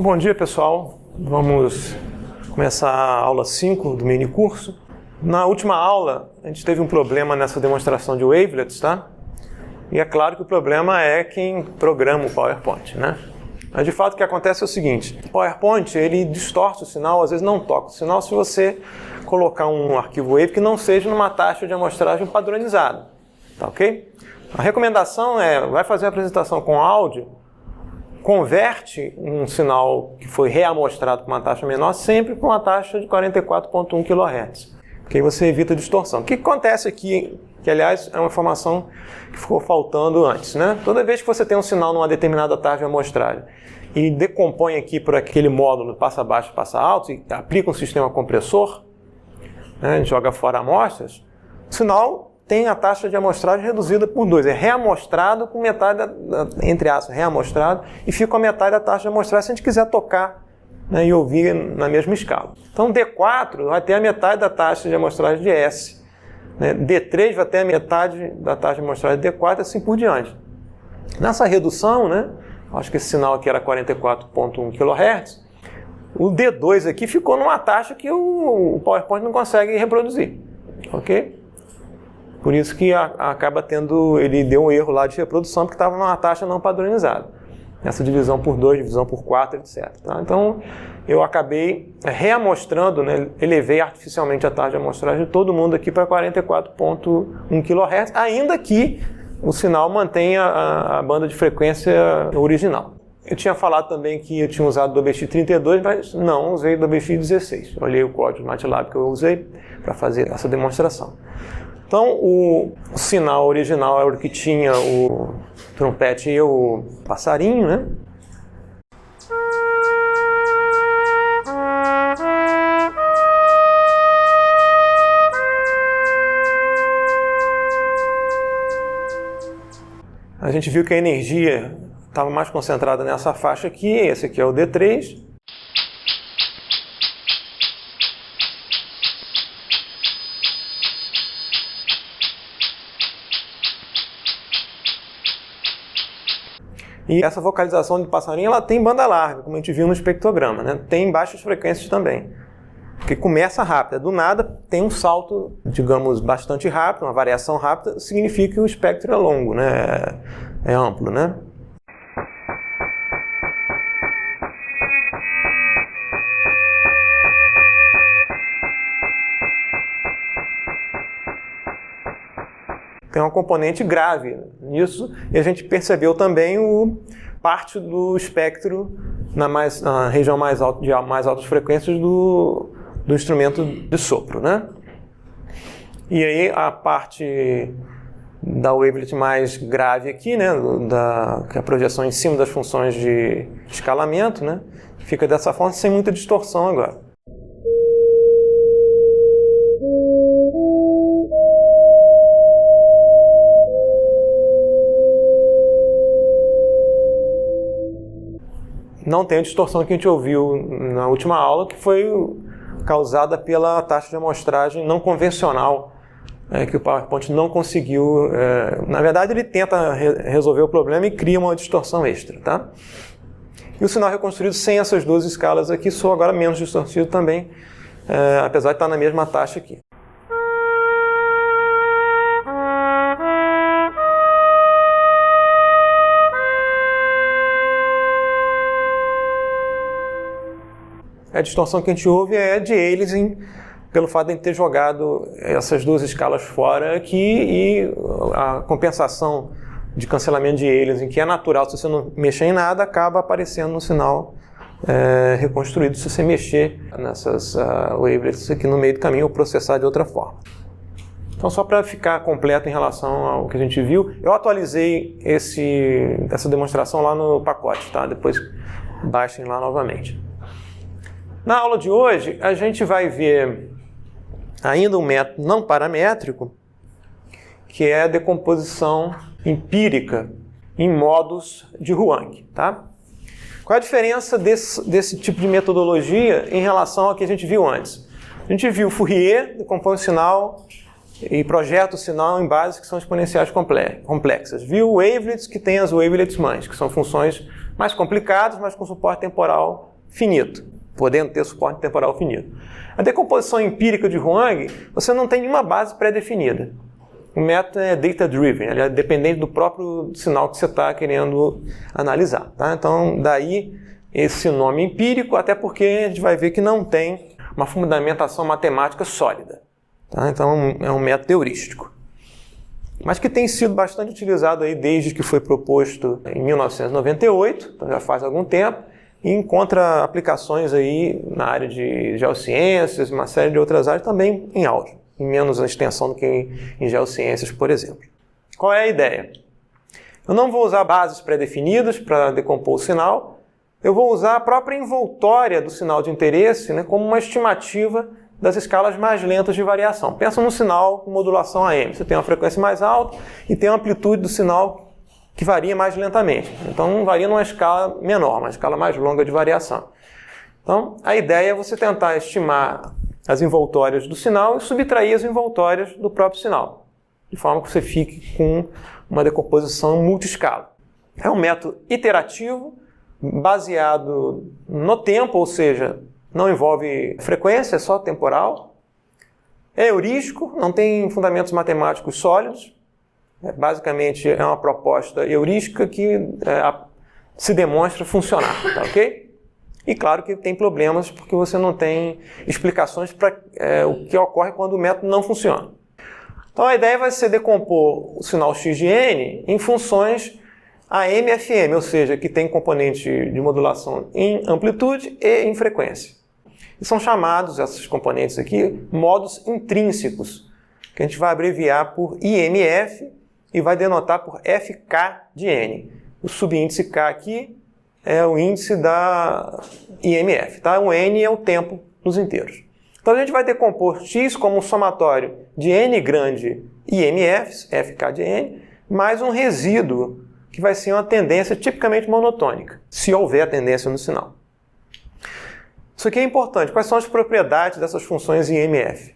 Então, bom dia, pessoal. Vamos começar a aula 5 do mini curso. Na última aula, a gente teve um problema nessa demonstração de wavelets, tá? E é claro que o problema é quem programa o PowerPoint, né? Mas de fato o que acontece é o seguinte: o PowerPoint ele distorce o sinal, às vezes não toca o sinal se você colocar um arquivo wave que não seja numa taxa de amostragem padronizada, tá ok? A recomendação é, vai fazer a apresentação com áudio, converte um sinal que foi reamostrado com uma taxa menor sempre com uma taxa de 44.1 kHz, porque aí você evita distorção. O que acontece aqui, que aliás é uma informação que ficou faltando antes, né? Toda vez que você tem um sinal numa determinada taxa de amostragem e decompõe aqui por aquele módulo passa baixo e passa alto e aplica um sistema compressor, né, a gente joga fora amostras, o sinal tem a taxa de amostragem reduzida por 2. É reamostrado com metade, entre aspas, reamostrado, e fica com a metade da taxa de amostragem se a gente quiser tocar, né, e ouvir na mesma escala. Então D4 vai ter a metade da taxa de amostragem de S. Né? D3 vai ter a metade da taxa de amostragem de D4 e assim por diante. Nessa redução, né, acho que esse sinal aqui era 44.1 kHz, o D2 aqui ficou numa taxa que o PowerPoint não consegue reproduzir. Ok? Por isso que acaba tendo, ele deu um erro lá de reprodução, porque estava numa taxa não padronizada. Essa divisão por 2, divisão por 4, etc. Tá? Então, eu acabei reamostrando, né, elevei artificialmente a taxa de amostragem de todo mundo aqui para 44.1 kHz, ainda que o sinal mantenha a banda de frequência original. Eu tinha falado também que eu tinha usado do DBX32, mas não, usei do DBX16. Eu olhei o código do MATLAB que eu usei para fazer essa demonstração. Então, o sinal original era o que tinha o trompete e o passarinho, né? A gente viu que a energia estava mais concentrada nessa faixa aqui, esse aqui é o D3. E essa vocalização de passarinho, ela tem banda larga, como a gente viu no espectrograma, né? Tem baixas frequências também, porque começa rápido, do nada tem um salto, digamos, bastante rápido, uma variação rápida, significa que o espectro é longo, né? É amplo, né? Tem uma componente grave nisso, e a gente percebeu também parte do espectro na região mais alta, de mais altas frequências do instrumento de sopro, né? E aí a parte da wavelet mais grave aqui, né, que é a projeção em cima das funções de escalamento, né, fica dessa forma sem muita distorção agora. Não tem a distorção que a gente ouviu na última aula, que foi causada pela taxa de amostragem não convencional, que o PowerPoint não conseguiu. Na verdade, ele tenta resolver o problema e cria uma distorção extra, tá? E o sinal reconstruído sem essas duas escalas aqui soa agora menos distorcido também, apesar de estar na mesma taxa aqui. A distorção que a gente ouve é de aliasing, pelo fato de a gente ter jogado essas duas escalas fora aqui, e a compensação de cancelamento de aliasing, que é natural se você não mexer em nada, acaba aparecendo no sinal reconstruído se você mexer nessas wavelets aqui no meio do caminho ou processar de outra forma. Então, só para ficar completo em relação ao que a gente viu, eu atualizei essa demonstração lá no pacote, tá? Depois baixem lá novamente. Na aula de hoje, a gente vai ver ainda um método não paramétrico, que é a decomposição empírica em modos de Hwang, tá? Qual é a diferença desse tipo de metodologia em relação ao que a gente viu antes? A gente viu Fourier, decompõe o sinal e projeta o sinal em bases que são exponenciais complexas. Viu wavelets, que tem as wavelets mães, que são funções mais complicadas, mas com suporte temporal finito, podendo ter suporte temporal finito. A decomposição empírica de Hwang, você não tem nenhuma base pré-definida. O método é data-driven, ele é dependente do próprio sinal que você está querendo analisar. Tá? Então, daí esse nome empírico, até porque a gente vai ver que não tem uma fundamentação matemática sólida. Tá? Então, é um método heurístico. Mas que tem sido bastante utilizado aí desde que foi proposto em 1998, então já faz algum tempo, e encontra aplicações aí na área de geociências, uma série de outras áreas também em álgebra, em menos extensão do que em geociências, por exemplo. Qual é a ideia? Eu não vou usar bases pré-definidas para decompor o sinal, eu vou usar a própria envoltória do sinal de interesse, né, como uma estimativa das escalas mais lentas de variação. Pensa num sinal com modulação AM. Você tem uma frequência mais alta e tem uma amplitude do sinal que varia mais lentamente. Então, varia numa escala menor, uma escala mais longa de variação. Então, a ideia é você tentar estimar as envoltórias do sinal e subtrair as envoltórias do próprio sinal, de forma que você fique com uma decomposição multiscala. É um método iterativo, baseado no tempo, ou seja, não envolve frequência, é só temporal. É heurístico, não tem fundamentos matemáticos sólidos. Basicamente, é uma proposta heurística que se demonstra funcionar, tá ok? E claro que tem problemas porque você não tem explicações para o que ocorre quando o método não funciona. Então a ideia vai ser decompor o sinal x de n em funções AM e FM, ou seja, que tem componente de modulação em amplitude e em frequência. E são chamados, esses componentes aqui, modos intrínsecos, que a gente vai abreviar por IMF e vai denotar por FK de n. O subíndice K aqui é o índice da IMF, tá? O n é o tempo nos inteiros. Então a gente vai decompor x como um somatório de n grande IMFs, FK de n, mais um resíduo, que vai ser uma tendência tipicamente monotônica, se houver tendência no sinal. Isso aqui é importante. Quais são as propriedades dessas funções IMF?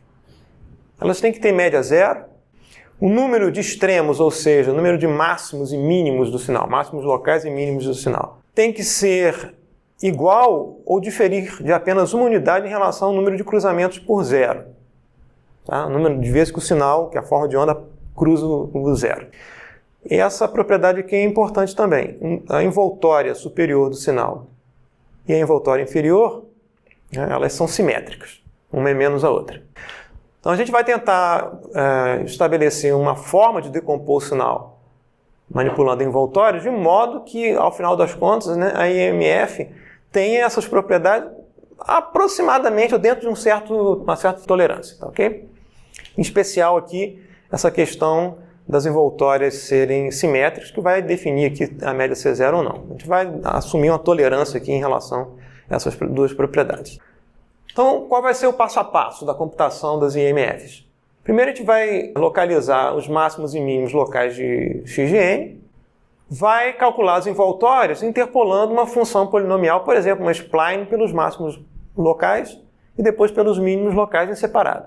Elas têm que ter média zero. O número de extremos, ou seja, o número de máximos e mínimos do sinal, máximos locais e mínimos do sinal, tem que ser igual ou diferir de apenas uma unidade em relação ao número de cruzamentos por zero. Tá? O número de vezes que o sinal, que a forma de onda, cruza o zero. E essa propriedade aqui é importante também. A envoltória superior do sinal e a envoltória inferior, elas são simétricas. Uma é menos a outra. Então a gente vai tentar estabelecer uma forma de decompor o sinal manipulando a envoltória de modo que, ao final das contas, né, a IMF tenha essas propriedades aproximadamente ou dentro de uma certa tolerância. Tá, ok? Em especial aqui, essa questão das envoltórias serem simétricas, que vai definir aqui a média ser zero ou não. A gente vai assumir uma tolerância aqui em relação a essas duas propriedades. Então, qual vai ser o passo a passo da computação das IMFs? Primeiro a gente vai localizar os máximos e mínimos locais de x de n, vai calcular as envoltórias interpolando uma função polinomial, por exemplo, uma spline pelos máximos locais e depois pelos mínimos locais em separado.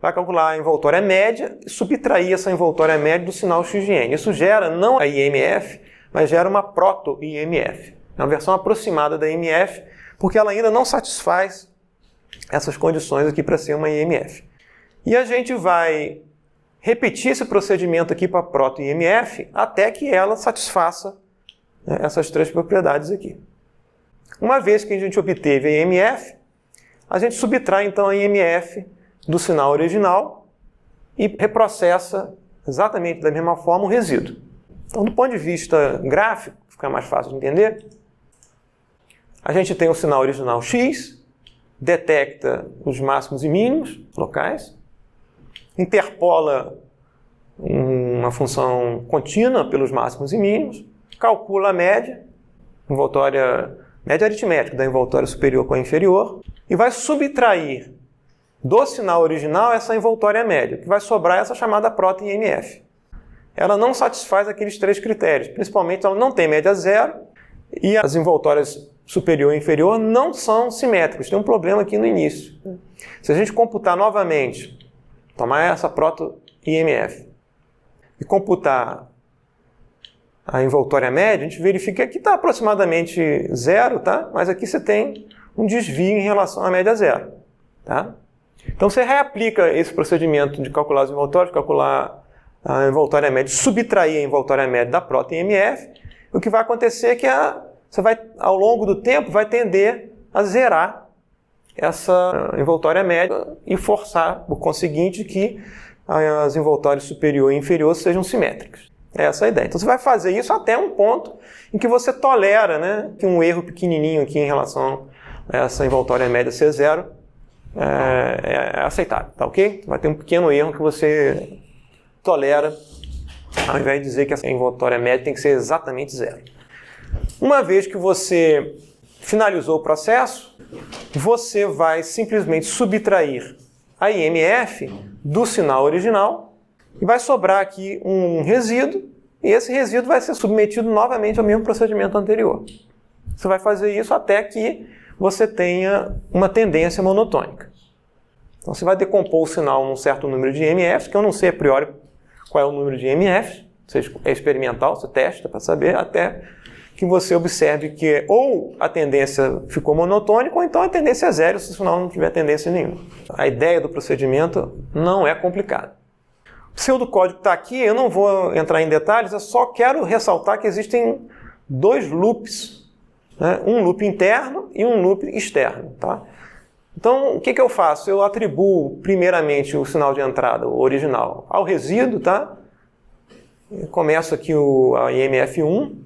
Vai calcular a envoltória média e subtrair essa envoltória média do sinal x de n. Isso gera não a IMF, mas gera uma proto-IMF. É uma versão aproximada da IMF, porque ela ainda não satisfaz essas condições aqui para ser uma IMF. E a gente vai repetir esse procedimento aqui para a proto-IMF até que ela satisfaça, né, essas três propriedades aqui. Uma vez que a gente obteve a IMF, a gente subtrai então a IMF do sinal original e reprocessa exatamente da mesma forma o resíduo. Então, do ponto de vista gráfico, fica mais fácil de entender, a gente tem o sinal original x, detecta os máximos e mínimos locais, interpola uma função contínua pelos máximos e mínimos, calcula a média, média aritmética da envoltória superior com a inferior, e vai subtrair do sinal original essa envoltória média, que vai sobrar essa chamada proto-IMF. Ela não satisfaz aqueles três critérios, principalmente ela não tem média zero e as envoltórias superior e inferior não são simétricos. Tem um problema aqui no início. Se a gente computar novamente, tomar essa proto-IMF e computar a envoltória média, a gente verifica que aqui está aproximadamente zero, tá? Mas aqui você tem um desvio em relação à média zero. Tá? Então você reaplica esse procedimento de calcular os envoltórios, calcular a envoltória média, subtrair a envoltória média da próton IMF. O que vai acontecer é que você vai, ao longo do tempo, vai tender a zerar essa envoltória média e forçar, por conseguinte, que as envoltórias superior e inferior sejam simétricas. Essa é a ideia. Então você vai fazer isso até um ponto em que você tolera, né, que um erro pequenininho aqui em relação a essa envoltória média ser zero é aceitável, tá ok? Vai ter um pequeno erro que você tolera, ao invés de dizer que essa envoltória média tem que ser exatamente zero. Uma vez que você finalizou o processo, você vai simplesmente subtrair a IMF do sinal original e vai sobrar aqui um resíduo, e esse resíduo vai ser submetido novamente ao mesmo procedimento anterior. Você vai fazer isso até que você tenha uma tendência monotônica. Então você vai decompor o sinal num certo número de IMFs, que eu não sei a priori qual é o número de IMFs, é experimental, você testa para saber, até que você observe que ou a tendência ficou monotônica, ou então a tendência é zero se o sinal não tiver tendência nenhuma. A ideia do procedimento não é complicada. O pseudocódigo está aqui, eu não vou entrar em detalhes, eu só quero ressaltar que existem dois loops, né? Um loop interno e um loop externo. Tá? Então, o que eu faço? Eu atribuo primeiramente o sinal de entrada, o original, ao resíduo, tá? Eu começo aqui a IMF1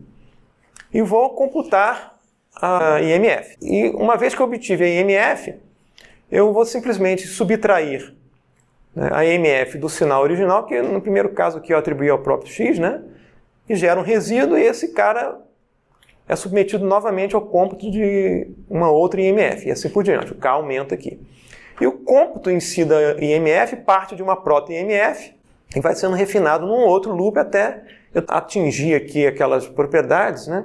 e vou computar a IMF. E uma vez que eu obtive a IMF, eu vou simplesmente subtrair, né, a IMF do sinal original, que no primeiro caso aqui eu atribuí ao próprio x, né? E gera um resíduo e esse cara é submetido novamente ao cômputo de uma outra IMF, e assim por diante. O K aumenta aqui. E o cômputo em si da IMF parte de uma próton IMF e vai sendo refinado num outro loop até eu atingir aqui aquelas propriedades, né?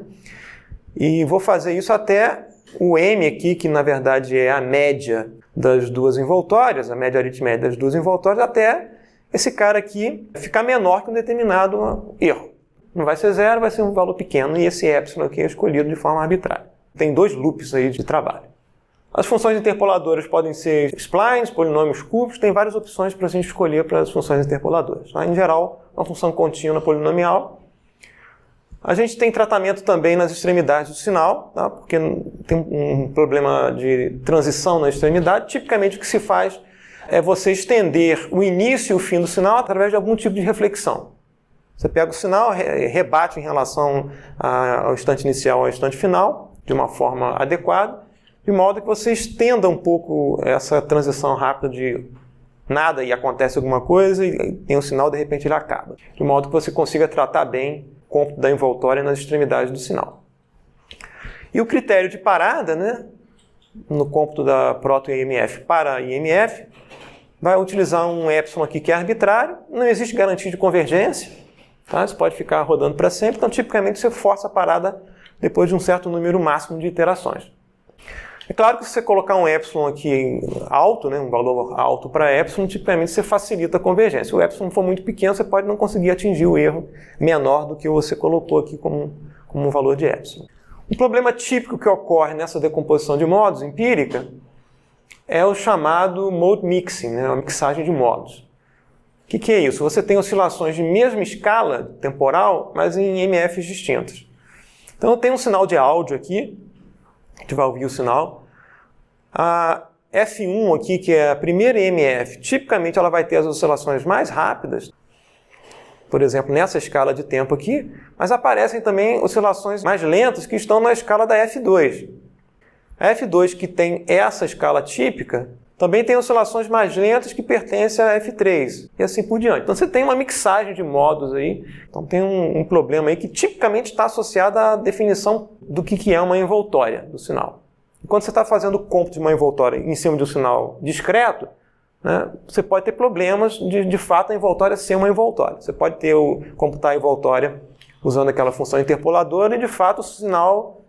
E vou fazer isso até o M aqui, que na verdade é a média das duas envoltórias, a média aritmética das duas envoltórias, até esse cara aqui ficar menor que um determinado erro. Não vai ser zero, vai ser um valor pequeno, e esse epsilon aqui é escolhido de forma arbitrária. Tem dois loops aí de trabalho. As funções interpoladoras podem ser splines, polinômios cúbicos, tem várias opções para a gente escolher para as funções interpoladoras. Tá? Em geral, uma função contínua polinomial. A gente tem tratamento também nas extremidades do sinal, tá? Porque tem um problema de transição na extremidade. Tipicamente o que se faz é você estender o início e o fim do sinal através de algum tipo de reflexão. Você pega o sinal, rebate em relação ao instante inicial ao instante final, de uma forma adequada, de modo que você estenda um pouco essa transição rápida de nada e acontece alguma coisa e tem um sinal, de repente ele acaba. De modo que você consiga tratar bem o cômputo da envoltória nas extremidades do sinal. E o critério de parada, né, no cômputo da próton IMF para a IMF, vai utilizar um epsilon aqui que é arbitrário, não existe garantia de convergência, tá? Isso pode ficar rodando para sempre, então tipicamente você força a parada depois de um certo número máximo de iterações. É claro que se você colocar um epsilon aqui alto, né, um valor alto para epsilon, tipicamente você facilita a convergência. Se o epsilon for muito pequeno, você pode não conseguir atingir o erro menor do que você colocou aqui como um valor de epsilon. Um problema típico que ocorre nessa decomposição de modos empírica é o chamado mode mixing, né, a mixagem de modos. O que é isso? Você tem oscilações de mesma escala temporal, mas em MFs distintas. Então eu tenho um sinal de áudio aqui, a gente vai ouvir o sinal. A F1 aqui, que é a primeira EMF, tipicamente ela vai ter as oscilações mais rápidas, por exemplo, nessa escala de tempo aqui, mas aparecem também oscilações mais lentas que estão na escala da F2. A F2, que tem essa escala típica, também tem oscilações mais lentas que pertencem à F3, e assim por diante. Então você tem uma mixagem de modos aí, então tem um problema aí que tipicamente está associado à definição do que é uma envoltória do sinal. E quando você está fazendo o cômputo de uma envoltória em cima de um sinal discreto, né, você pode ter problemas de fato a envoltória ser uma envoltória. Você pode computar a envoltória usando aquela função interpoladora e de fato o sinal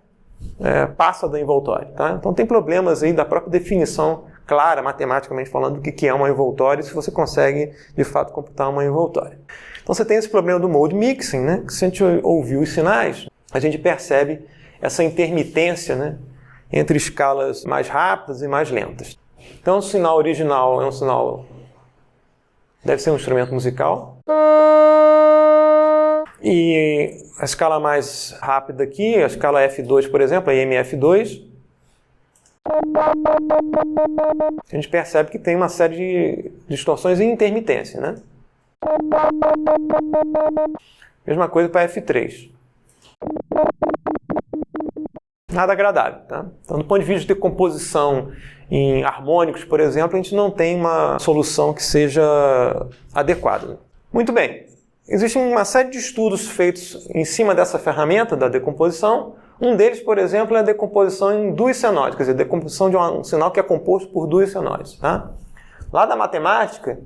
passa da envoltória. Tá? Então tem problemas aí da própria definição clara, matematicamente falando, do que é uma envoltória e se você consegue, de fato, computar uma envoltória. Então você tem esse problema do mode mixing, né? Que se a gente ouvir os sinais, a gente percebe essa intermitência, né? Entre escalas mais rápidas e mais lentas. Então o sinal original é um sinal... deve ser um instrumento musical. E a escala mais rápida aqui, a escala F2, por exemplo, a IMF2, a gente percebe que tem uma série de distorções e intermitência, né? Mesma coisa para F3. Nada agradável, tá? Então, do ponto de vista de decomposição em harmônicos, por exemplo, a gente não tem uma solução que seja adequada. Muito bem. Existe uma série de estudos feitos em cima dessa ferramenta da decomposição. Um deles, por exemplo, é a decomposição em duas senoides, quer dizer, a decomposição de um sinal que é composto por duas senoides. Tá? Lá da matemática,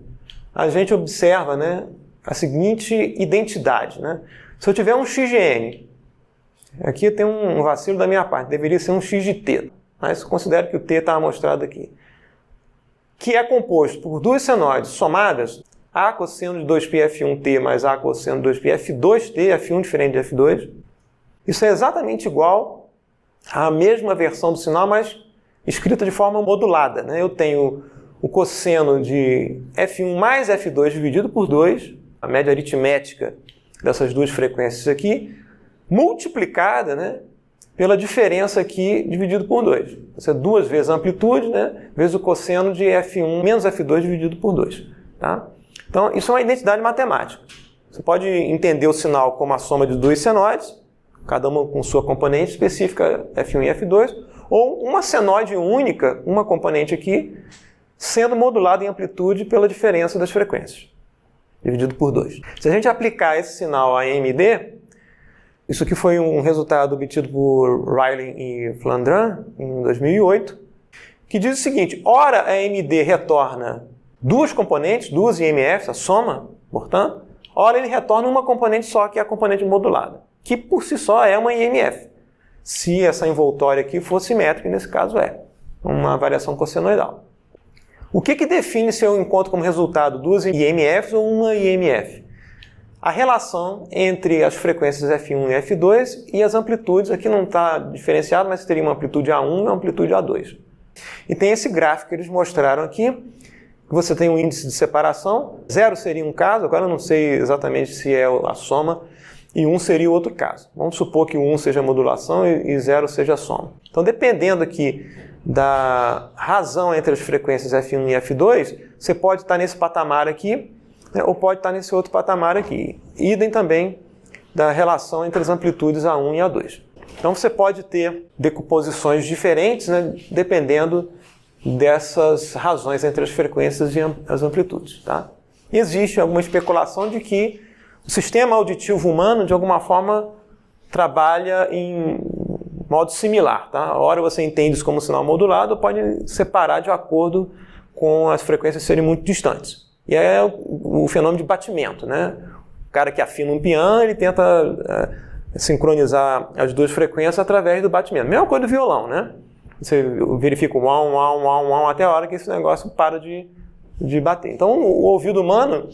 a gente observa, né, a seguinte identidade. Né? Se eu tiver um x de n, aqui tem um vacilo da minha parte, deveria ser um x de t, mas considero que o t está mostrado aqui, que é composto por duas senoides somadas, A cosseno de 2π F1t mais A cosseno de 2π F2t, F1 diferente de F2. Isso é exatamente igual à mesma versão do sinal, mas escrita de forma modulada. Né? Eu tenho o cosseno de F1 mais F2 dividido por 2, a média aritmética dessas duas frequências aqui, multiplicada, né, pela diferença aqui dividido por 2. Isso é duas vezes a amplitude, né, vezes o cosseno de F1 menos F2 dividido por 2. Tá? Então, isso é uma identidade matemática. Você pode entender o sinal como a soma de duas senoides, cada uma com sua componente específica, F1 e F2, ou uma senoide única, uma componente aqui, sendo modulada em amplitude pela diferença das frequências, dividido por 2. Se a gente aplicar esse sinal a MD, isso aqui foi um resultado obtido por Riley e Flandrin em 2008, que diz o seguinte: ora a MD retorna duas componentes, duas IMFs, a soma, portanto, ora ele retorna uma componente só, que é a componente modulada, que por si só é uma IMF. Se essa envoltória aqui for simétrica, nesse caso é uma variação cossenoidal. O que define se eu encontro como resultado duas IMFs ou uma IMF? A relação entre as frequências F1 e F2 e as amplitudes. Aqui não está diferenciado, mas teria uma amplitude A1 e uma amplitude A2. E tem esse gráfico que eles mostraram aqui. Você tem um índice de separação, 0 seria um caso, agora eu não sei exatamente se é a soma, e 1 seria o outro caso. Vamos supor que o 1 seja a modulação e 0 seja a soma. Então, dependendo aqui da razão entre as frequências F1 e F2, você pode estar nesse patamar aqui, né, ou pode estar nesse outro patamar aqui. Idem também da relação entre as amplitudes A1 e A2. Então, você pode ter decomposições diferentes, né, dependendo dessas razões entre as frequências e as amplitudes. Tá? E existe alguma especulação de que o sistema auditivo humano, de alguma forma, trabalha em modo similar. Tá? Ora você entende isso como sinal modulado, ou pode separar de acordo com as frequências serem muito distantes. E é o fenômeno de batimento. Né? O cara que afina um piano, ele tenta sincronizar as duas frequências através do batimento. Mesma coisa do violão, né? Você verifica o uau, uau, uau, uau, até a hora que esse negócio para de bater. Então, o ouvido humano,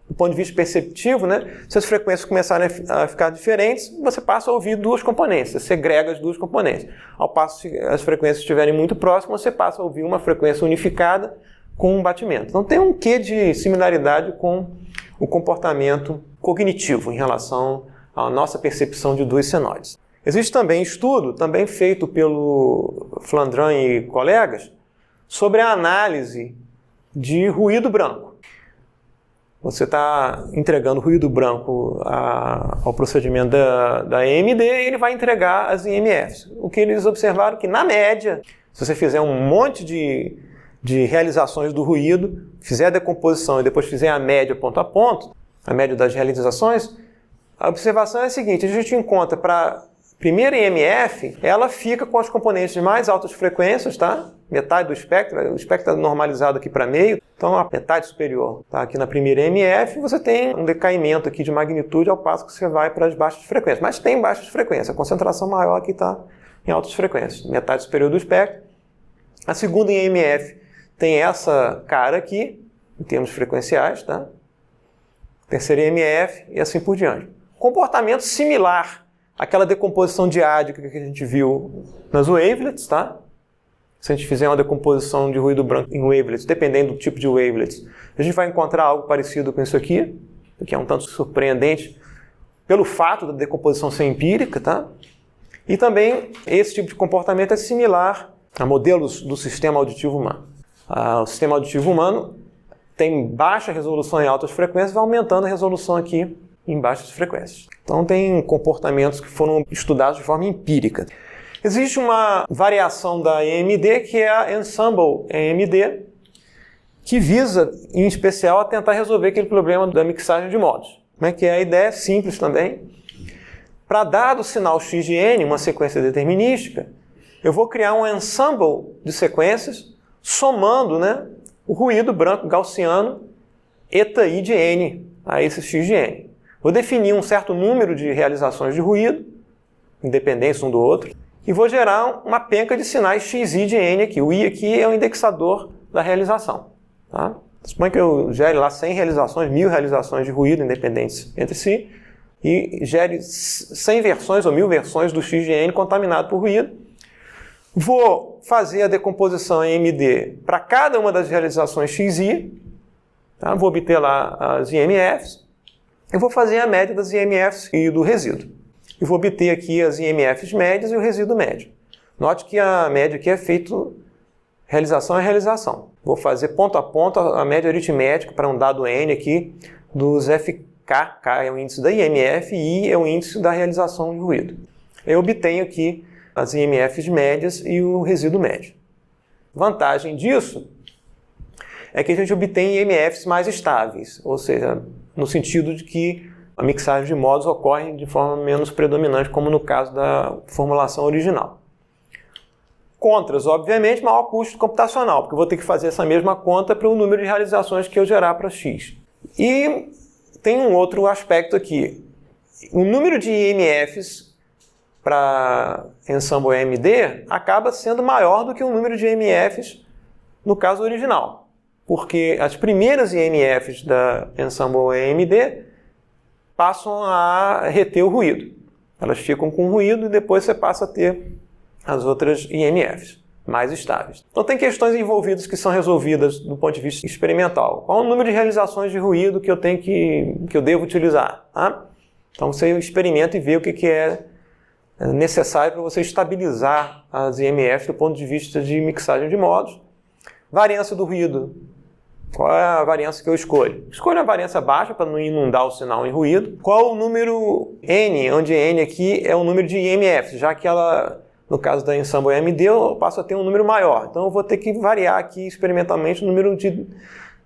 do ponto de vista perceptivo, né, se as frequências começarem a ficar diferentes, você passa a ouvir duas componentes, você segrega as duas componentes. Ao passo que as frequências estiverem muito próximas, você passa a ouvir uma frequência unificada com um batimento. Então, tem um quê de similaridade com o comportamento cognitivo em relação à nossa percepção de duas senoides. Existe também estudo, também feito pelo Flandrin e colegas, sobre a análise de ruído branco. Você está entregando ruído branco ao procedimento da EMD e ele vai entregar as IMFs. O que eles observaram é que, na média, se você fizer um monte de realizações do ruído, fizer a decomposição e depois fizer a média ponto a ponto, a média das realizações, a observação é a seguinte: a gente encontra para primeira IMF, ela fica com as componentes de mais altas frequências, tá? Metade do espectro, o espectro está normalizado aqui para meio, então a metade superior está aqui na primeira IMF, você tem um decaimento aqui de magnitude ao passo que você vai para as baixas frequências. Mas tem baixas frequências, a concentração maior aqui está em altas frequências, metade superior do espectro. A segunda IMF tem essa cara aqui, em termos frequenciais, tá? terceira IMF e assim por diante. Comportamento similar àquela decomposição diádica que a gente viu nas wavelets, tá? Se a gente fizer uma decomposição de ruído branco em wavelets, dependendo do tipo de wavelets, a gente vai encontrar algo parecido com isso aqui, que é um tanto surpreendente pelo fato da decomposição ser empírica, tá? E também esse tipo de comportamento é similar a modelos do sistema auditivo humano. O sistema auditivo humano tem baixa resolução em altas frequências, vai aumentando a resolução aqui em baixas frequências. Então tem comportamentos que foram estudados de forma empírica. Existe uma variação da EMD, que é a Ensemble EMD, que visa, em especial, a tentar resolver aquele problema da mixagem de modos. Que a ideia é simples também. Para dado sinal x de n, uma sequência determinística, eu vou criar um ensemble de sequências somando, o ruído branco gaussiano eta i de n a esse x de n. Vou definir um certo número de realizações de ruído, independentes um do outro, e vou gerar uma penca de sinais xi de n aqui. O i aqui é o indexador da realização. Tá? Suponha que eu gere lá 100 realizações, 1000 realizações de ruído independentes entre si, e gere 100 versões ou 1000 versões do x de n contaminado por ruído. Vou fazer a decomposição em MD para cada uma das realizações xi, tá? Vou obter lá as IMFs, eu vou fazer a média das IMFs e do resíduo. E vou obter aqui as IMFs médias e o resíduo médio. Note que a média aqui é feito realização a realização. Vou fazer ponto a ponto a média aritmética para um dado n aqui dos FK. K é o índice da IMF e I é o índice da realização de ruído. Eu obtenho aqui as IMFs médias e o resíduo médio. Vantagem disso é que a gente obtém IMFs mais estáveis, ou seja, no sentido de que a mixagem de modos ocorre de forma menos predominante, como no caso da formulação original. Contras, obviamente, maior custo computacional, porque eu vou ter que fazer essa mesma conta para o número de realizações que eu gerar para x. E tem um outro aspecto aqui. O número de IMFs para Ensemble EMD acaba sendo maior do que o número de IMFs no caso original, porque as primeiras IMFs da Ensemble EMD passam a reter o ruído. Elas ficam com ruído e depois você passa a ter as outras IMFs mais estáveis. Então tem questões envolvidas que são resolvidas do ponto de vista experimental. Qual é o número de realizações de ruído que eu devo utilizar? Tá? Então você experimenta e vê o que é necessário para você estabilizar as IMFs do ponto de vista de mixagem de modos. Variância do ruído. Qual é a variância que eu escolho? Escolho a variância baixa para não inundar o sinal em ruído. Qual o número n, onde n aqui é o número de IMFs, já que ela, no caso da Ensemble EMD, eu passo a ter um número maior. Então eu vou ter que variar aqui experimentalmente o número de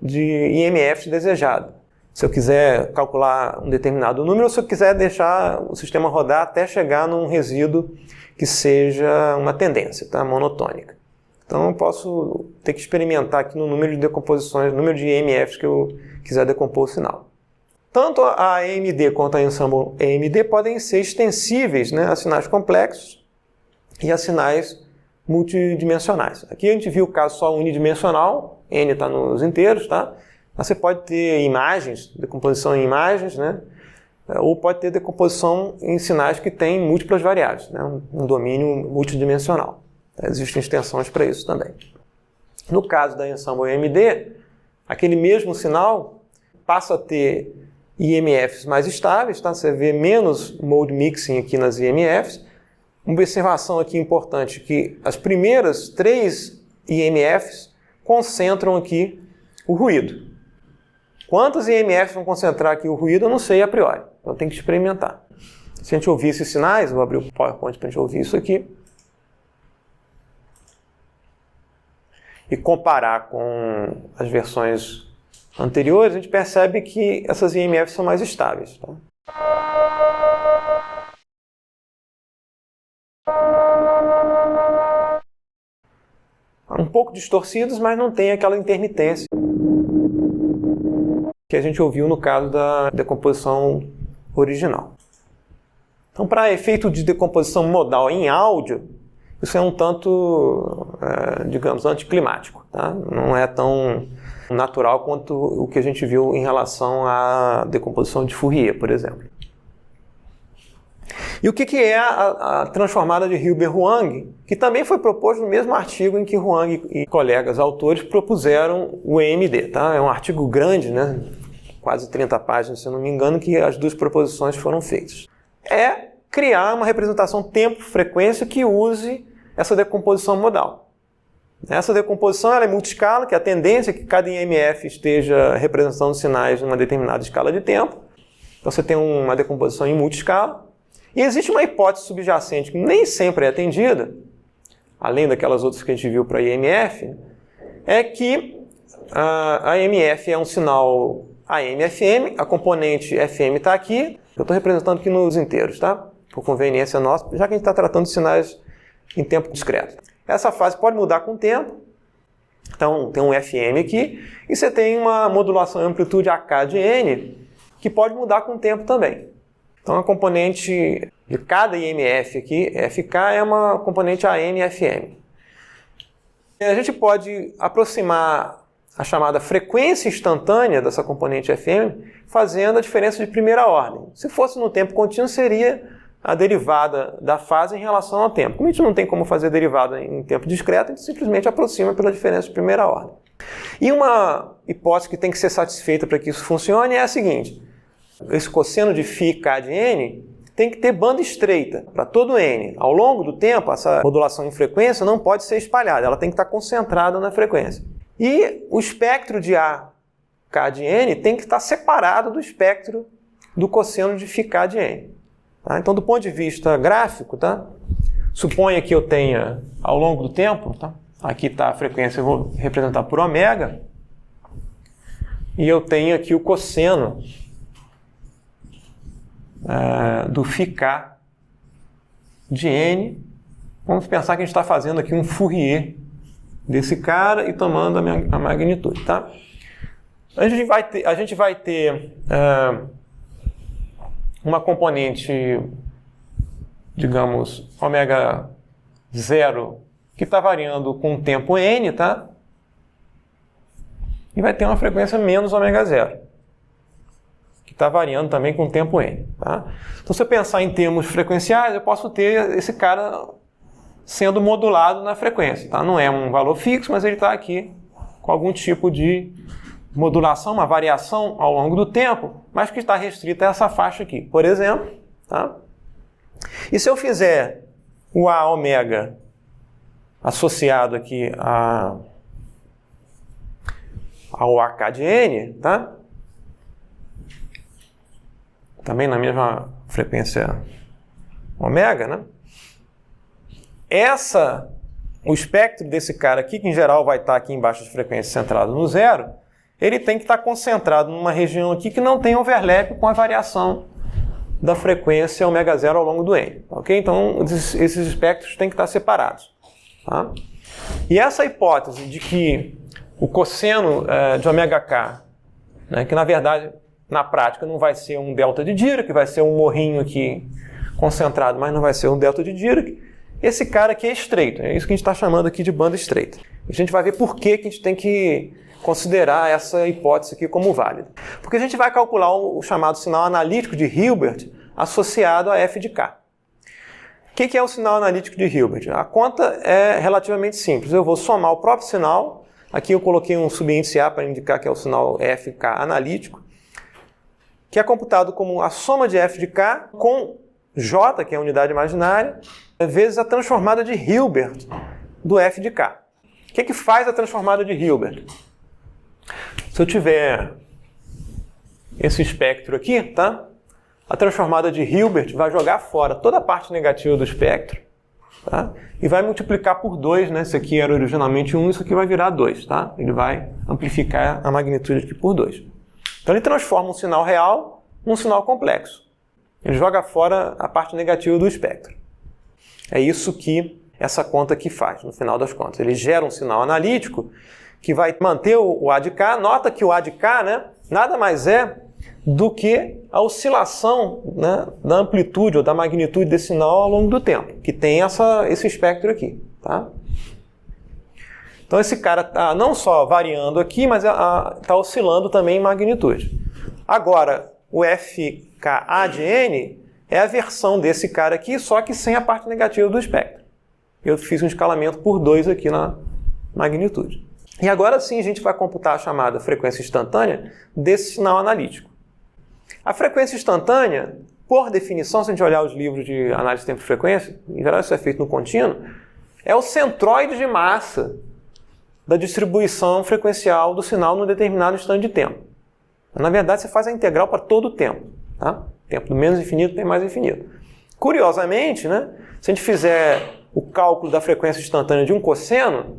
IMFs desejado. Se eu quiser calcular um determinado número, ou se eu quiser deixar o sistema rodar até chegar num resíduo que seja uma tendência, tá? Monotônica. Então eu posso ter que experimentar aqui no número de decomposições, no número de IMFs que eu quiser decompor o sinal. Tanto a EMD quanto a Ensemble EMD podem ser extensíveis, a sinais complexos e a sinais multidimensionais. Aqui a gente viu o caso só unidimensional, N está nos inteiros, tá? Mas você pode ter imagens, decomposição em imagens, ou pode ter decomposição em sinais que têm múltiplas variáveis, um domínio multidimensional. Existem extensões para isso também. No caso da Ensemble EMD, aquele mesmo sinal passa a ter IMFs mais estáveis, tá? Você vê menos mode mixing aqui nas IMFs. Uma observação aqui importante, que as primeiras 3 IMFs concentram aqui o ruído. Quantas IMFs vão concentrar aqui o ruído, eu não sei a priori. Então tem que experimentar. Se a gente ouvir esses sinais, vou abrir o PowerPoint para a gente ouvir isso aqui, e comparar com as versões anteriores, a gente percebe que essas IMFs são mais estáveis. Tá? Um pouco distorcidos, mas não tem aquela intermitência que a gente ouviu no caso da decomposição original. Então, para efeito de decomposição modal em áudio, isso é um tanto, digamos, anticlimático. Tá? Não é tão natural quanto o que a gente viu em relação à decomposição de Fourier, por exemplo. E o que é a transformada de Hilbert-Huang, que também foi proposto no mesmo artigo em que Huang e colegas autores propuseram o EMD. Tá? É um artigo grande, né? Quase 30 páginas, se eu não me engano, que as duas proposições foram feitas. É criar uma representação tempo-frequência que use essa decomposição modal. Essa decomposição ela é multiscala, que a tendência é que cada IMF esteja representando sinais numa determinada escala de tempo. Então você tem uma decomposição em multiscala. E existe uma hipótese subjacente que nem sempre é atendida, além daquelas outras que a gente viu para a IMF, é que a IMF é um sinal AM-FM, a componente FM está aqui, eu estou representando aqui nos inteiros, tá? Por conveniência nossa, já que a gente está tratando de sinais em tempo discreto. Essa fase pode mudar com o tempo, então tem um FM aqui, e você tem uma modulação de amplitude AK de N, que pode mudar com o tempo também. Então a componente de cada IMF aqui, FK, é uma componente AM-FM. A gente pode aproximar a chamada frequência instantânea dessa componente FM fazendo a diferença de primeira ordem. Se fosse no tempo contínuo, seria a derivada da fase em relação ao tempo. Como a gente não tem como fazer derivada em tempo discreto, a gente simplesmente aproxima pela diferença de primeira ordem. E uma hipótese que tem que ser satisfeita para que isso funcione é a seguinte: esse cosseno de φk de n tem que ter banda estreita para todo n. Ao longo do tempo, essa modulação em frequência não pode ser espalhada, ela tem que estar concentrada na frequência. E o espectro de AK de n tem que estar separado do espectro do cosseno de φk de n. Tá? Então, do ponto de vista gráfico, tá? Suponha que eu tenha, ao longo do tempo, tá? Aqui está a frequência, eu vou representar por ômega, e eu tenho aqui o cosseno do φk de n. Vamos pensar que a gente está fazendo aqui um Fourier desse cara e tomando a magnitude. Tá? A gente vai ter uma componente, digamos, ômega 0, que está variando com o tempo n, tá? E vai ter uma frequência menos ômega 0, que está variando também com o tempo n. Tá? Então, se eu pensar em termos frequenciais, eu posso ter esse cara sendo modulado na frequência. Tá? Não é um valor fixo, mas ele está aqui com algum tipo de modulação, uma variação ao longo do tempo, mas que está restrita a essa faixa aqui, por exemplo. Tá? E se eu fizer o A ômega associado aqui ao AK de n, tá? Também na mesma frequência ômega, né? O espectro desse cara aqui, que em geral vai estar aqui embaixo de frequência centrado no zero, ele tem que estar concentrado numa região aqui que não tem overlap com a variação da frequência ômega 0 ao longo do n. Ok? Então, esses espectros têm que estar separados. Tá? E essa hipótese de que o cosseno de ômega k, né, que na verdade, na prática, não vai ser um delta de Dirac, vai ser um morrinho aqui concentrado, mas não vai ser um delta de Dirac, esse cara aqui é estreito. É isso que a gente está chamando aqui de banda estreita. A gente vai ver por que a gente tem que considerar essa hipótese aqui como válida. Porque a gente vai calcular o chamado sinal analítico de Hilbert associado a f de k. O que é o sinal analítico de Hilbert? A conta é relativamente simples. Eu vou somar o próprio sinal. Aqui eu coloquei um subíndice A para indicar que é o sinal fk analítico, que é computado como a soma de f de k com j, que é a unidade imaginária, vezes a transformada de Hilbert do f de k. O que faz a transformada de Hilbert? Se eu tiver esse espectro aqui, tá? A transformada de Hilbert vai jogar fora toda a parte negativa do espectro, tá? E vai multiplicar por 2, né? Isso aqui era originalmente 1, isso aqui vai virar 2, tá? Ele vai amplificar a magnitude aqui por 2. Então ele transforma um sinal real num sinal complexo. Ele joga fora a parte negativa do espectro. É isso que essa conta aqui faz, no final das contas. Ele gera um sinal analítico que vai manter o A de K. Nota que o A de K, né, nada mais é do que a oscilação, né, da amplitude ou da magnitude desse sinal ao longo do tempo, que tem esse espectro aqui. Tá? Então esse cara está não só variando aqui, mas está oscilando também em magnitude. Agora, o FKA de N é a versão desse cara aqui, só que sem a parte negativa do espectro. Eu fiz um escalamento por 2 aqui na magnitude. E agora sim a gente vai computar a chamada frequência instantânea desse sinal analítico. A frequência instantânea, por definição, se a gente olhar os livros de análise de tempo e frequência, em geral isso é feito no contínuo, é o centroide de massa da distribuição frequencial do sinal num determinado instante de tempo. Na verdade, você faz a integral para todo o tempo. Tá? Tempo do menos infinito tem mais infinito. Curiosamente, né, se a gente fizer o cálculo da frequência instantânea de um cosseno,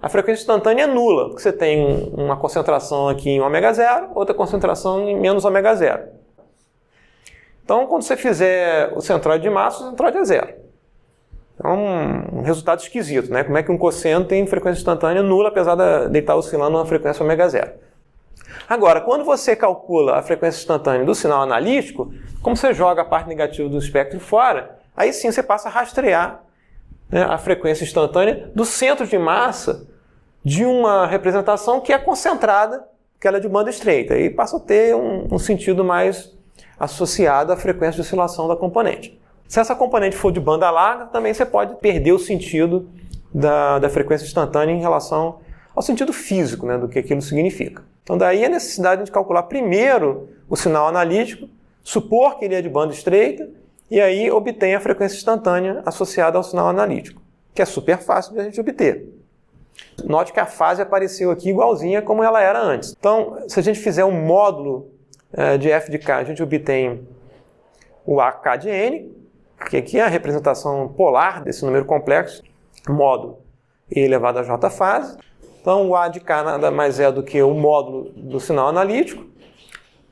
a frequência instantânea é nula, porque você tem uma concentração aqui em ω0, outra concentração em menos ω0. Então, quando você fizer o centroide de massa, o centroide é zero. É um resultado esquisito, né? Como é que um cosseno tem frequência instantânea nula, apesar de estar oscilando uma frequência ω0. Agora, quando você calcula a frequência instantânea do sinal analítico, como você joga a parte negativa do espectro fora, aí sim você passa a rastrear, né, a frequência instantânea do centro de massa de uma representação que é concentrada, que ela é de banda estreita, e passa a ter um sentido mais associado à frequência de oscilação da componente. Se essa componente for de banda larga, também você pode perder o sentido da frequência instantânea em relação ao sentido físico, né, do que aquilo significa. Então daí a necessidade de calcular primeiro o sinal analítico, supor que ele é de banda estreita, e aí obter a frequência instantânea associada ao sinal analítico, que é super fácil de a gente obter. Note que a fase apareceu aqui igualzinha como ela era antes. Então, se a gente fizer um módulo de f de k, a gente obtém o AK de n, que aqui é a representação polar desse número complexo, módulo e elevado a j fase. Então, o A de k nada mais é do que o módulo do sinal analítico.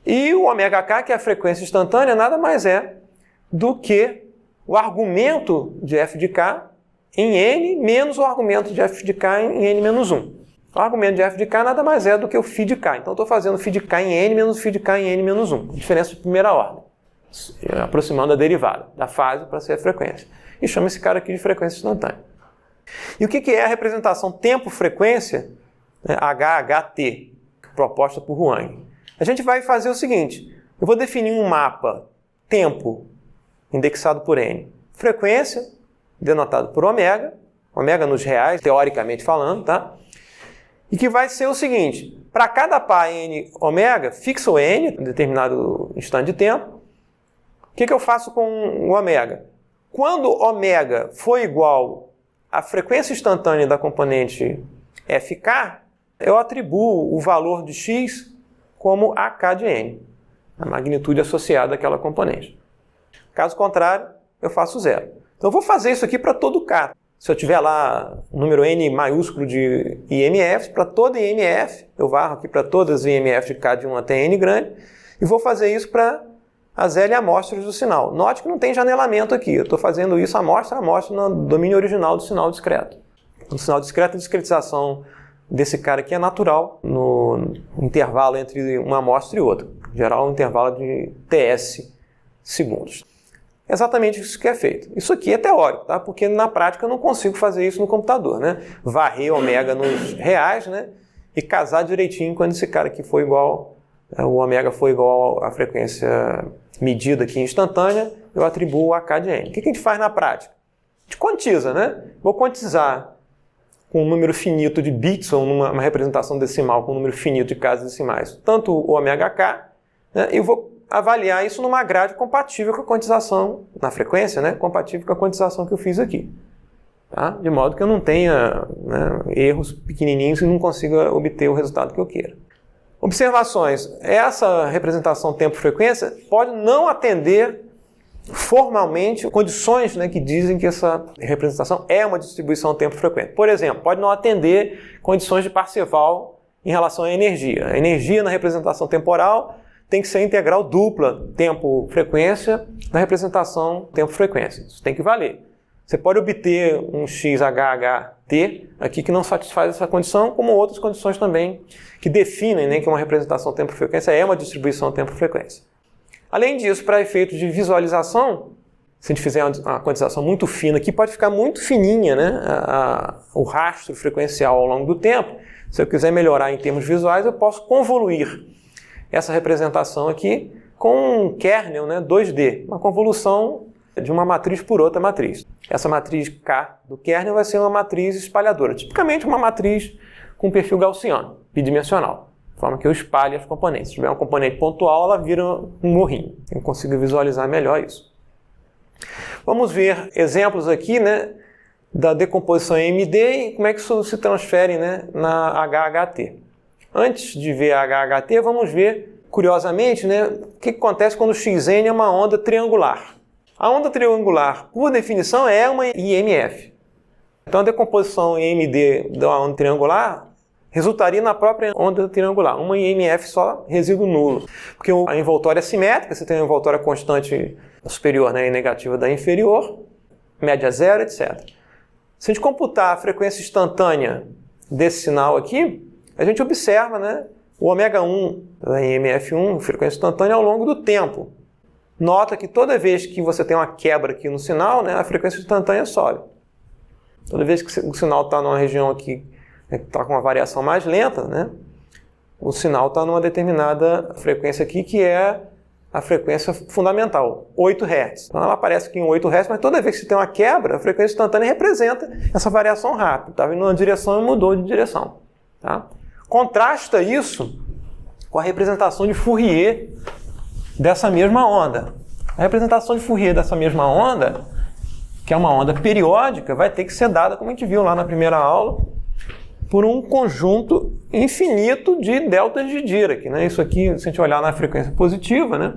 E o ωk, que é a frequência instantânea, nada mais é do que o argumento de f de k em n menos o argumento de f de k em n menos 1. O argumento de f de k nada mais é do que o φ de k. Então, estou fazendo φ de k em n menos o φ de k em n menos 1. Diferença de primeira ordem. Aproximando a derivada da fase para ser a frequência. E chama esse cara aqui de frequência instantânea. E o que é a representação tempo-frequência, né, HHT, proposta por Huang? A gente vai fazer o seguinte, eu vou definir um mapa tempo indexado por n, frequência denotado por ômega nos reais, teoricamente falando, tá? E que vai ser o seguinte, para cada par n ômega, fixo n, em determinado instante de tempo, o que eu faço com o ômega? Quando ômega for igual à frequência instantânea da componente FK, eu atribuo o valor de x como AK de n, a magnitude associada àquela componente. Caso contrário, eu faço zero. Então eu vou fazer isso aqui para todo K. Se eu tiver lá um número n maiúsculo de IMFs, para todo IMF, eu varro aqui para todas as IMFs de K de 1 até n grande, e vou fazer isso para as L amostras do sinal. Note que não tem janelamento aqui, eu estou fazendo isso amostra a amostra no domínio original do sinal discreto. No sinal discreto, a discretização desse cara aqui é natural no intervalo entre uma amostra e outra. Em geral, um intervalo de TS segundos. É exatamente isso que é feito. Isso aqui é teórico, tá? Porque na prática eu não consigo fazer isso no computador, né? Varrer ômega nos reais, né? E casar direitinho quando esse cara aqui for igual, o ômega for igual à frequência medida aqui instantânea, eu atribuo o AK de n. O que a gente faz na prática? A gente quantiza, né? Vou quantizar com um número finito de bits, ou uma representação decimal com um número finito de casas decimais, tanto o ωk, né? E vou avaliar isso numa grade compatível com a quantização, na frequência, né? Compatível com a quantização que eu fiz aqui. Tá? De modo que eu não tenha, né, erros pequenininhos e não consiga obter o resultado que eu queira. Observações. Essa representação tempo-frequência pode não atender formalmente condições, né, que dizem que essa representação é uma distribuição tempo-frequência. Por exemplo, pode não atender condições de Parseval em relação à energia. A energia na representação temporal tem que ser integral dupla tempo-frequência da representação tempo-frequência. Isso tem que valer. Você pode obter um XHHT aqui que não satisfaz essa condição, como outras condições também que definem, né, que uma representação tempo-frequência é uma distribuição tempo-frequência. Além disso, para efeitos de visualização, Se a gente fizer uma quantização muito fina aqui, pode ficar muito fininha, né? O rastro frequencial ao longo do tempo. Se eu quiser melhorar em termos visuais, eu posso convoluir essa representação aqui com um kernel, né, 2D, uma convolução de uma matriz por outra matriz. Essa matriz K do kernel vai ser uma matriz espalhadora, tipicamente uma matriz com perfil gaussiano, bidimensional, de forma que eu espalhe as componentes. Se tiver uma componente pontual, ela vira um morrinho. Eu consigo visualizar melhor isso. Vamos ver exemplos aqui, né, da decomposição em MD e como é que isso se transfere, né, na HHT. Antes de ver a HHT, vamos ver, curiosamente, né, o que acontece quando o XN é uma onda triangular. A onda triangular, por definição, é uma IMF. Então, a decomposição em MD da onda triangular resultaria na própria onda triangular, uma IMF só, resíduo nulo. Porque a envoltória é simétrica, você tem uma envoltória constante superior, né, e negativa da inferior, média zero, etc. Se a gente computar a frequência instantânea desse sinal aqui, a gente observa, né, o ω1 da IMF1, frequência instantânea, ao longo do tempo. Nota que toda vez que você tem uma quebra aqui no sinal, né, a frequência instantânea sobe. Toda vez que o sinal está numa região aqui que está com uma variação mais lenta, né, o sinal está numa determinada frequência aqui, que é a frequência fundamental, 8 Hz. Então ela aparece aqui em 8 Hz, mas toda vez que você tem uma quebra, a frequência instantânea representa essa variação rápida. Estava indo numa direção e mudou de direção. Tá? Contrasta isso com a representação de Fourier dessa mesma onda. A representação de Fourier dessa mesma onda, que é uma onda periódica, vai ter que ser dada, como a gente viu lá na primeira aula, por um conjunto infinito de deltas de Dirac, né? Isso aqui, se a gente olhar na frequência positiva, né,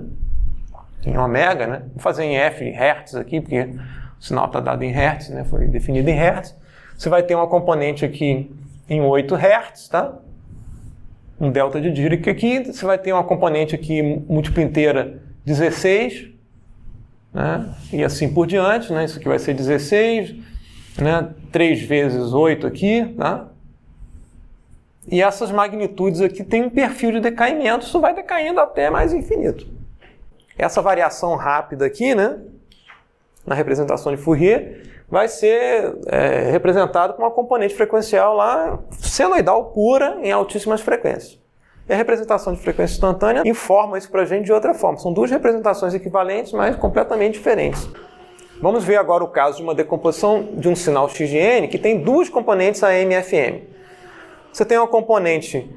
em ômega, né? Vou fazer em F Hz aqui, porque o sinal está dado em Hz, né? Foi definido em Hz. Você vai ter uma componente aqui em 8 Hz, tá? Um delta de Dirac aqui. Você vai ter uma componente aqui múltipla inteira 16, né? E assim por diante, né? Isso aqui vai ser 16, né? 3 vezes 8 aqui, tá? E essas magnitudes aqui têm um perfil de decaimento, isso vai decaindo até mais infinito. Essa variação rápida aqui, né, na representação de Fourier, vai ser representada com uma componente frequencial lá senoidal pura em altíssimas frequências. E a representação de frequência instantânea informa isso para a gente de outra forma. São duas representações equivalentes, mas completamente diferentes. Vamos ver agora o caso de uma decomposição de um sinal XGN que tem duas componentes AM/FM. Você tem uma componente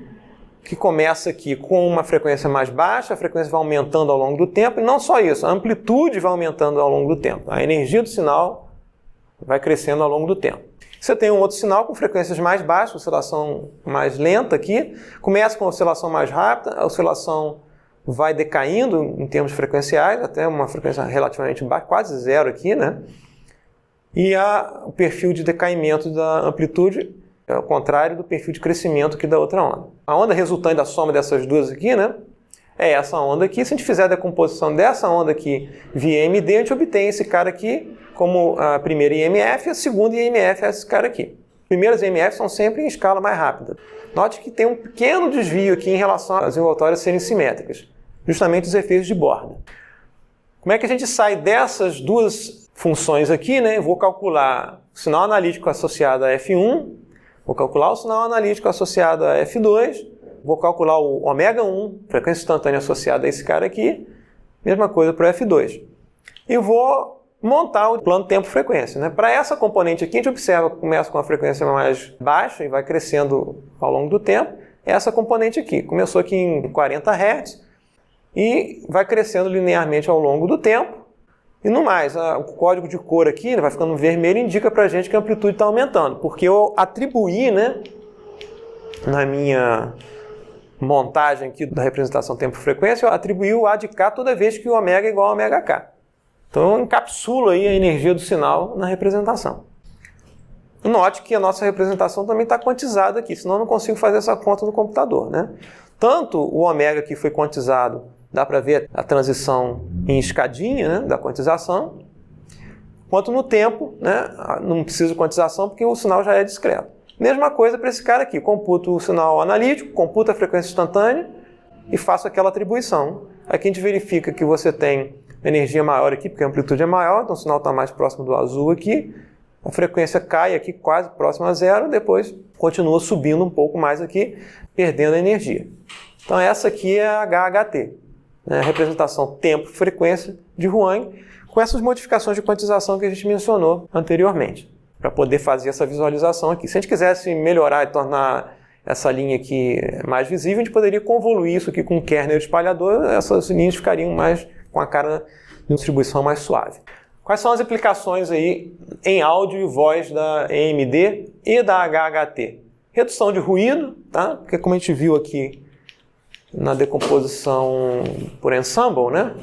que começa aqui com uma frequência mais baixa, a frequência vai aumentando ao longo do tempo, e não só isso, a amplitude vai aumentando ao longo do tempo. A energia do sinal vai crescendo ao longo do tempo. Você tem um outro sinal com frequências mais baixas, oscilação mais lenta aqui, começa com oscilação mais rápida, a oscilação vai decaindo em termos frequenciais, até uma frequência relativamente baixa, quase zero aqui, né? E o perfil de decaimento da amplitude é o contrário do perfil de crescimento aqui da outra onda. A onda resultante da soma dessas duas aqui, né, é essa onda aqui. Se a gente fizer a decomposição dessa onda aqui via MD, a gente obtém esse cara aqui como a primeira IMF e a segunda IMF é esse cara aqui. As primeiras IMF são sempre em escala mais rápida. Note que tem um pequeno desvio aqui em relação às envoltórias serem simétricas, justamente os efeitos de borda. Como é que a gente sai dessas duas funções aqui, né? Eu vou calcular o sinal analítico associado a F1, vou calcular o sinal analítico associado a F2, vou calcular o ω1, frequência instantânea associada a esse cara aqui, mesma coisa para o F2. E vou montar o plano tempo-frequência, né? Para essa componente aqui, a gente observa que começa com uma frequência mais baixa e vai crescendo ao longo do tempo. Essa componente aqui começou aqui em 40 Hz e vai crescendo linearmente ao longo do tempo. E no mais, o código de cor aqui vai ficando vermelho, indica para a gente que a amplitude está aumentando, porque eu atribuí, né, na minha montagem aqui da representação tempo-frequência, eu atribuí o A de K toda vez que o ômega é igual a ω_K. Então eu encapsulo aí a energia do sinal na representação. Note que a nossa representação também está quantizada aqui, senão eu não consigo fazer essa conta no computador, né? Tanto o ômega que foi quantizado, dá para ver a transição em escadinha, né, da quantização, quanto no tempo, né, não preciso de quantização porque o sinal já é discreto. Mesma coisa para esse cara aqui, computo o sinal analítico, computo a frequência instantânea e faço aquela atribuição. Aqui a gente verifica que você tem energia maior aqui, porque a amplitude é maior, então o sinal está mais próximo do azul aqui. A frequência cai aqui quase próximo a zero, depois continua subindo um pouco mais aqui, perdendo energia. Então essa aqui é a HHT, né? A representação tempo-frequência de Huang, com essas modificações de quantização que a gente mencionou anteriormente, para poder fazer essa visualização aqui. Se a gente quisesse melhorar e tornar essa linha aqui mais visível, a gente poderia convoluir isso aqui com um kernel espalhador, essas linhas ficariam mais com a cara de distribuição mais suave. Quais são as aplicações aí em áudio e voz da AMD e da HHT? Redução de ruído, tá? Porque como a gente viu aqui na decomposição por ensemble, né?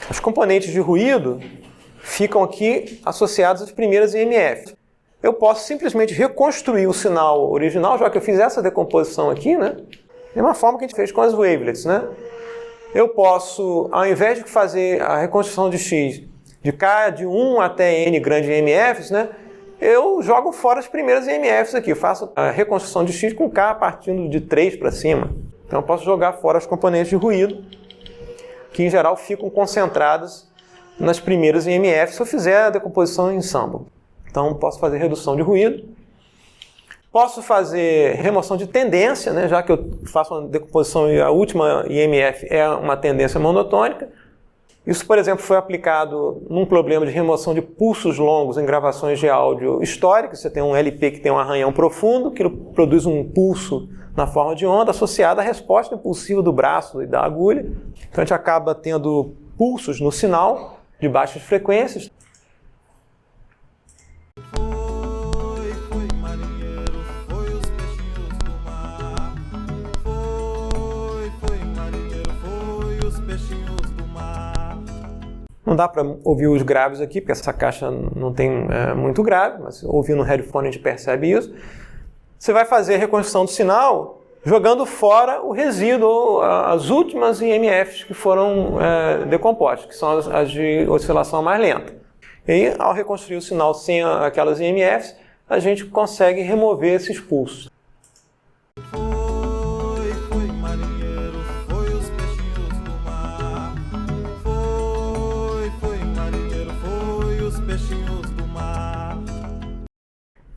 Os componentes de ruído ficam aqui associados às primeiras IMFs. Eu posso simplesmente reconstruir o sinal original, já que eu fiz essa decomposição aqui, né? De uma forma que a gente fez com as wavelets, né? Eu posso, ao invés de fazer a reconstrução de X de K de 1 até N grandes IMFs, né? Eu jogo fora as primeiras IMFs aqui, faço a reconstrução de X com K partindo de 3 para cima. Então eu posso jogar fora as componentes de ruído, que em geral ficam concentradas nas primeiras IMFs se eu fizer a decomposição em ensemble. Então posso fazer redução de ruído. Posso fazer remoção de tendência, né? Já que eu faço uma decomposição e a última IMF é uma tendência monotônica. Isso, por exemplo, foi aplicado num problema de remoção de pulsos longos em gravações de áudio históricas. Você tem um LP que tem um arranhão profundo, que produz um pulso na forma de onda associada à resposta impulsiva do braço e da agulha. Então a gente acaba tendo pulsos no sinal de baixas frequências. Não dá para ouvir os graves aqui, porque essa caixa não tem muito grave, mas ouvindo no headphone a gente percebe isso. Você vai fazer a reconstrução do sinal jogando fora o resíduo, as últimas IMFs que foram decompostas, que são as de oscilação mais lenta. E aí, ao reconstruir o sinal sem aquelas IMFs, a gente consegue remover esses pulsos.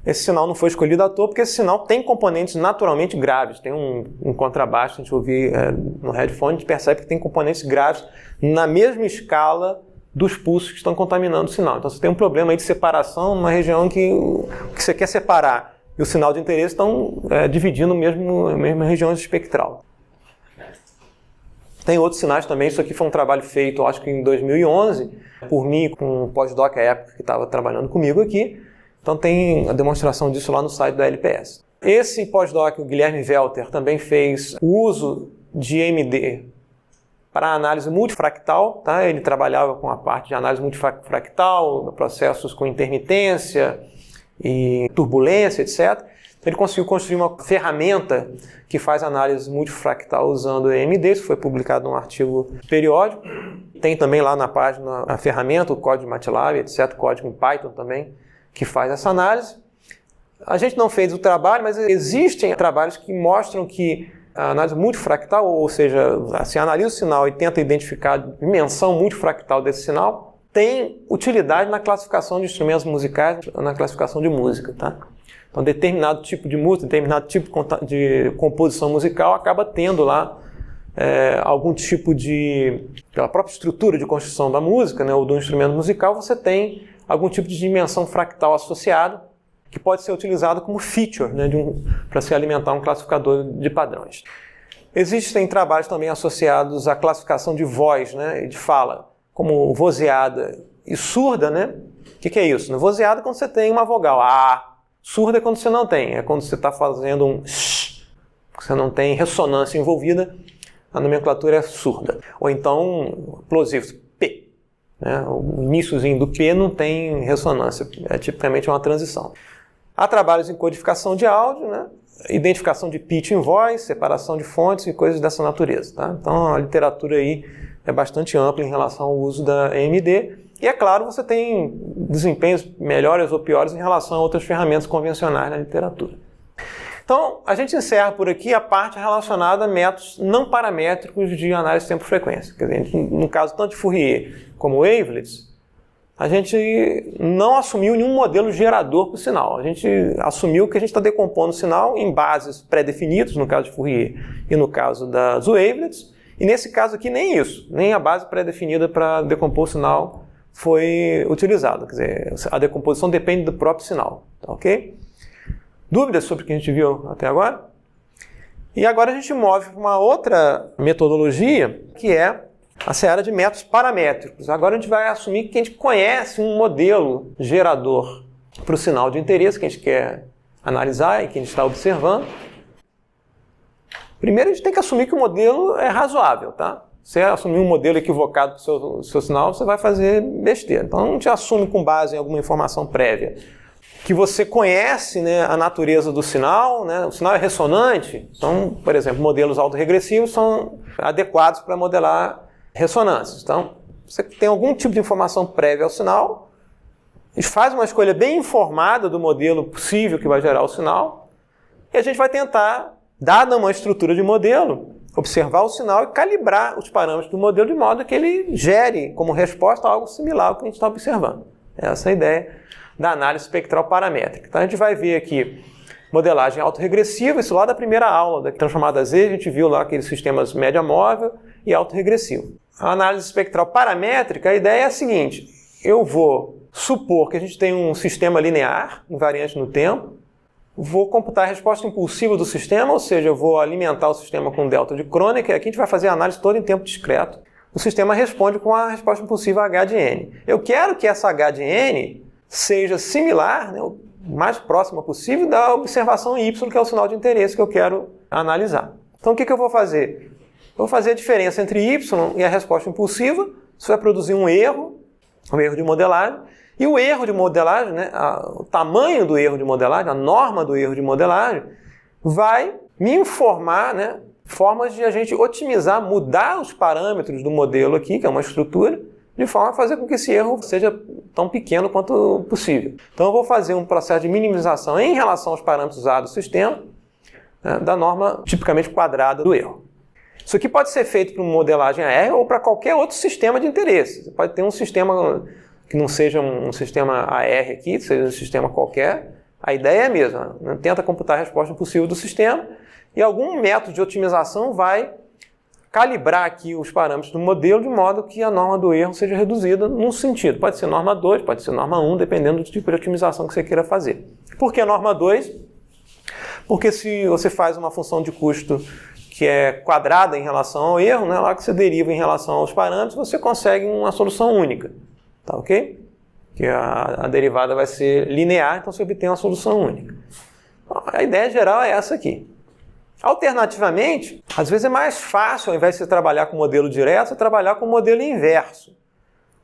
Esse sinal não foi escolhido à toa, porque esse sinal tem componentes naturalmente graves. Tem um contrabaixo, a gente ouvir no headphone, a gente percebe que tem componentes graves na mesma escala dos pulsos que estão contaminando o sinal. Então você tem um problema aí de separação numa região que você quer separar e o sinal de interesse estão dividindo a mesma região espectral. Tem outros sinais também. Isso aqui foi um trabalho feito, acho que em 2011, por mim, com um pós-doc à época que estava trabalhando comigo aqui. Então tem a demonstração disso lá no site da LPS. Esse pós-doc, o Guilherme Welter, também fez o uso de AMD para análise multifractal, tá? Ele trabalhava com a parte de análise multifractal, processos com intermitência e turbulência, etc. Ele conseguiu construir uma ferramenta que faz análise multifractal usando AMD. Isso foi publicado num artigo periódico. Tem também lá na página a ferramenta, o código de MATLAB, etc., código em Python também, que faz essa análise. A gente não fez o trabalho, mas existem trabalhos que mostram que a análise multifractal, ou seja, se analisa o sinal e tenta identificar a dimensão multifractal desse sinal, tem utilidade na classificação de instrumentos musicais, na classificação de música, tá? Então, determinado tipo de música, determinado tipo de composição musical acaba tendo lá algum tipo de... pela própria estrutura de construção da música, né, ou do instrumento musical, você tem algum tipo de dimensão fractal associada que pode ser utilizado como feature, né, para se alimentar um classificador de padrões. Existem trabalhos também associados à classificação de voz, né, e de fala, como vozeada e surda, né? O que é isso? Vozeada é quando você tem uma vogal A, surda é quando você não tem, é quando você está fazendo um sh, você não tem ressonância envolvida, a nomenclatura é surda. Ou então, plosivos, P. Né? O iniciozinho do P não tem ressonância, é tipicamente uma transição. Há trabalhos em codificação de áudio, né? Identificação de pitch em voz, separação de fontes e coisas dessa natureza. Tá? Então a literatura aí é bastante ampla em relação ao uso da AMD. E é claro, você tem desempenhos melhores ou piores em relação a outras ferramentas convencionais na literatura. Então, a gente encerra por aqui a parte relacionada a métodos não paramétricos de análise de tempo-frequência. Quer dizer, no caso tanto de Fourier como Wavelets, a gente não assumiu nenhum modelo gerador para o sinal. A gente assumiu que a gente está decompondo o sinal em bases pré-definidas, no caso de Fourier e no caso das Wavelets. E nesse caso aqui nem isso, nem a base pré-definida para decompor o sinal foi utilizada. Quer dizer, a decomposição depende do próprio sinal. Tá, ok? Dúvidas sobre o que a gente viu até agora? E agora a gente move para uma outra metodologia, que é a seara de métodos paramétricos. Agora a gente vai assumir que a gente conhece um modelo gerador para o sinal de interesse que a gente quer analisar e que a gente está observando. Primeiro a gente tem que assumir que o modelo é razoável, tá? Se você assumir um modelo equivocado para o seu sinal, você vai fazer besteira. Então a gente assume com base em alguma informação prévia que você conhece, né, a natureza do sinal, né? O sinal é ressonante. Então, por exemplo, modelos autorregressivos são adequados para modelar ressonâncias. Então, você tem algum tipo de informação prévia ao sinal, a gente faz uma escolha bem informada do modelo possível que vai gerar o sinal, e a gente vai tentar, dada uma estrutura de modelo, observar o sinal e calibrar os parâmetros do modelo de modo que ele gere como resposta algo similar ao que a gente está observando. Essa é a ideia da análise espectral paramétrica. Então a gente vai ver aqui modelagem autorregressiva, isso lá da primeira aula da transformada Z, a gente viu lá aqueles sistemas média móvel e autorregressivo. A análise espectral paramétrica, a ideia é a seguinte: eu vou supor que a gente tem um sistema linear, invariante no tempo, vou computar a resposta impulsiva do sistema, ou seja, eu vou alimentar o sistema com delta de Kronecker, e aqui a gente vai fazer a análise toda em tempo discreto. O sistema responde com a resposta impulsiva H de N. Eu quero que essa H de N seja similar, né, o mais próxima possível da observação Y, que é o sinal de interesse que eu quero analisar. Então o que eu vou fazer? Eu vou fazer a diferença entre Y e a resposta impulsiva, isso vai produzir um erro de modelagem, e o erro de modelagem, né, o tamanho do erro de modelagem, a norma do erro de modelagem, vai me informar, né, formas de a gente otimizar, mudar os parâmetros do modelo aqui, que é uma estrutura, de forma a fazer com que esse erro seja tão pequeno quanto possível. Então eu vou fazer um processo de minimização em relação aos parâmetros usados do sistema, né, da norma tipicamente quadrada do erro. Isso aqui pode ser feito para uma modelagem AR ou para qualquer outro sistema de interesse. Você pode ter um sistema que não seja um sistema AR aqui, seja um sistema qualquer. A ideia é a mesma, né? Tenta computar a resposta possível do sistema e algum método de otimização vai calibrar aqui os parâmetros do modelo de modo que a norma do erro seja reduzida num sentido. Pode ser norma 2, pode ser norma 1, dependendo do tipo de otimização que você queira fazer. Por que norma 2? Porque se você faz uma função de custo que é quadrada em relação ao erro, né, lá que você deriva em relação aos parâmetros, você consegue uma solução única. Tá ok? Que a derivada vai ser linear, então você obtém uma solução única. A ideia geral é essa aqui. Alternativamente, às vezes é mais fácil, ao invés de você trabalhar com modelo direto, você trabalhar com modelo inverso.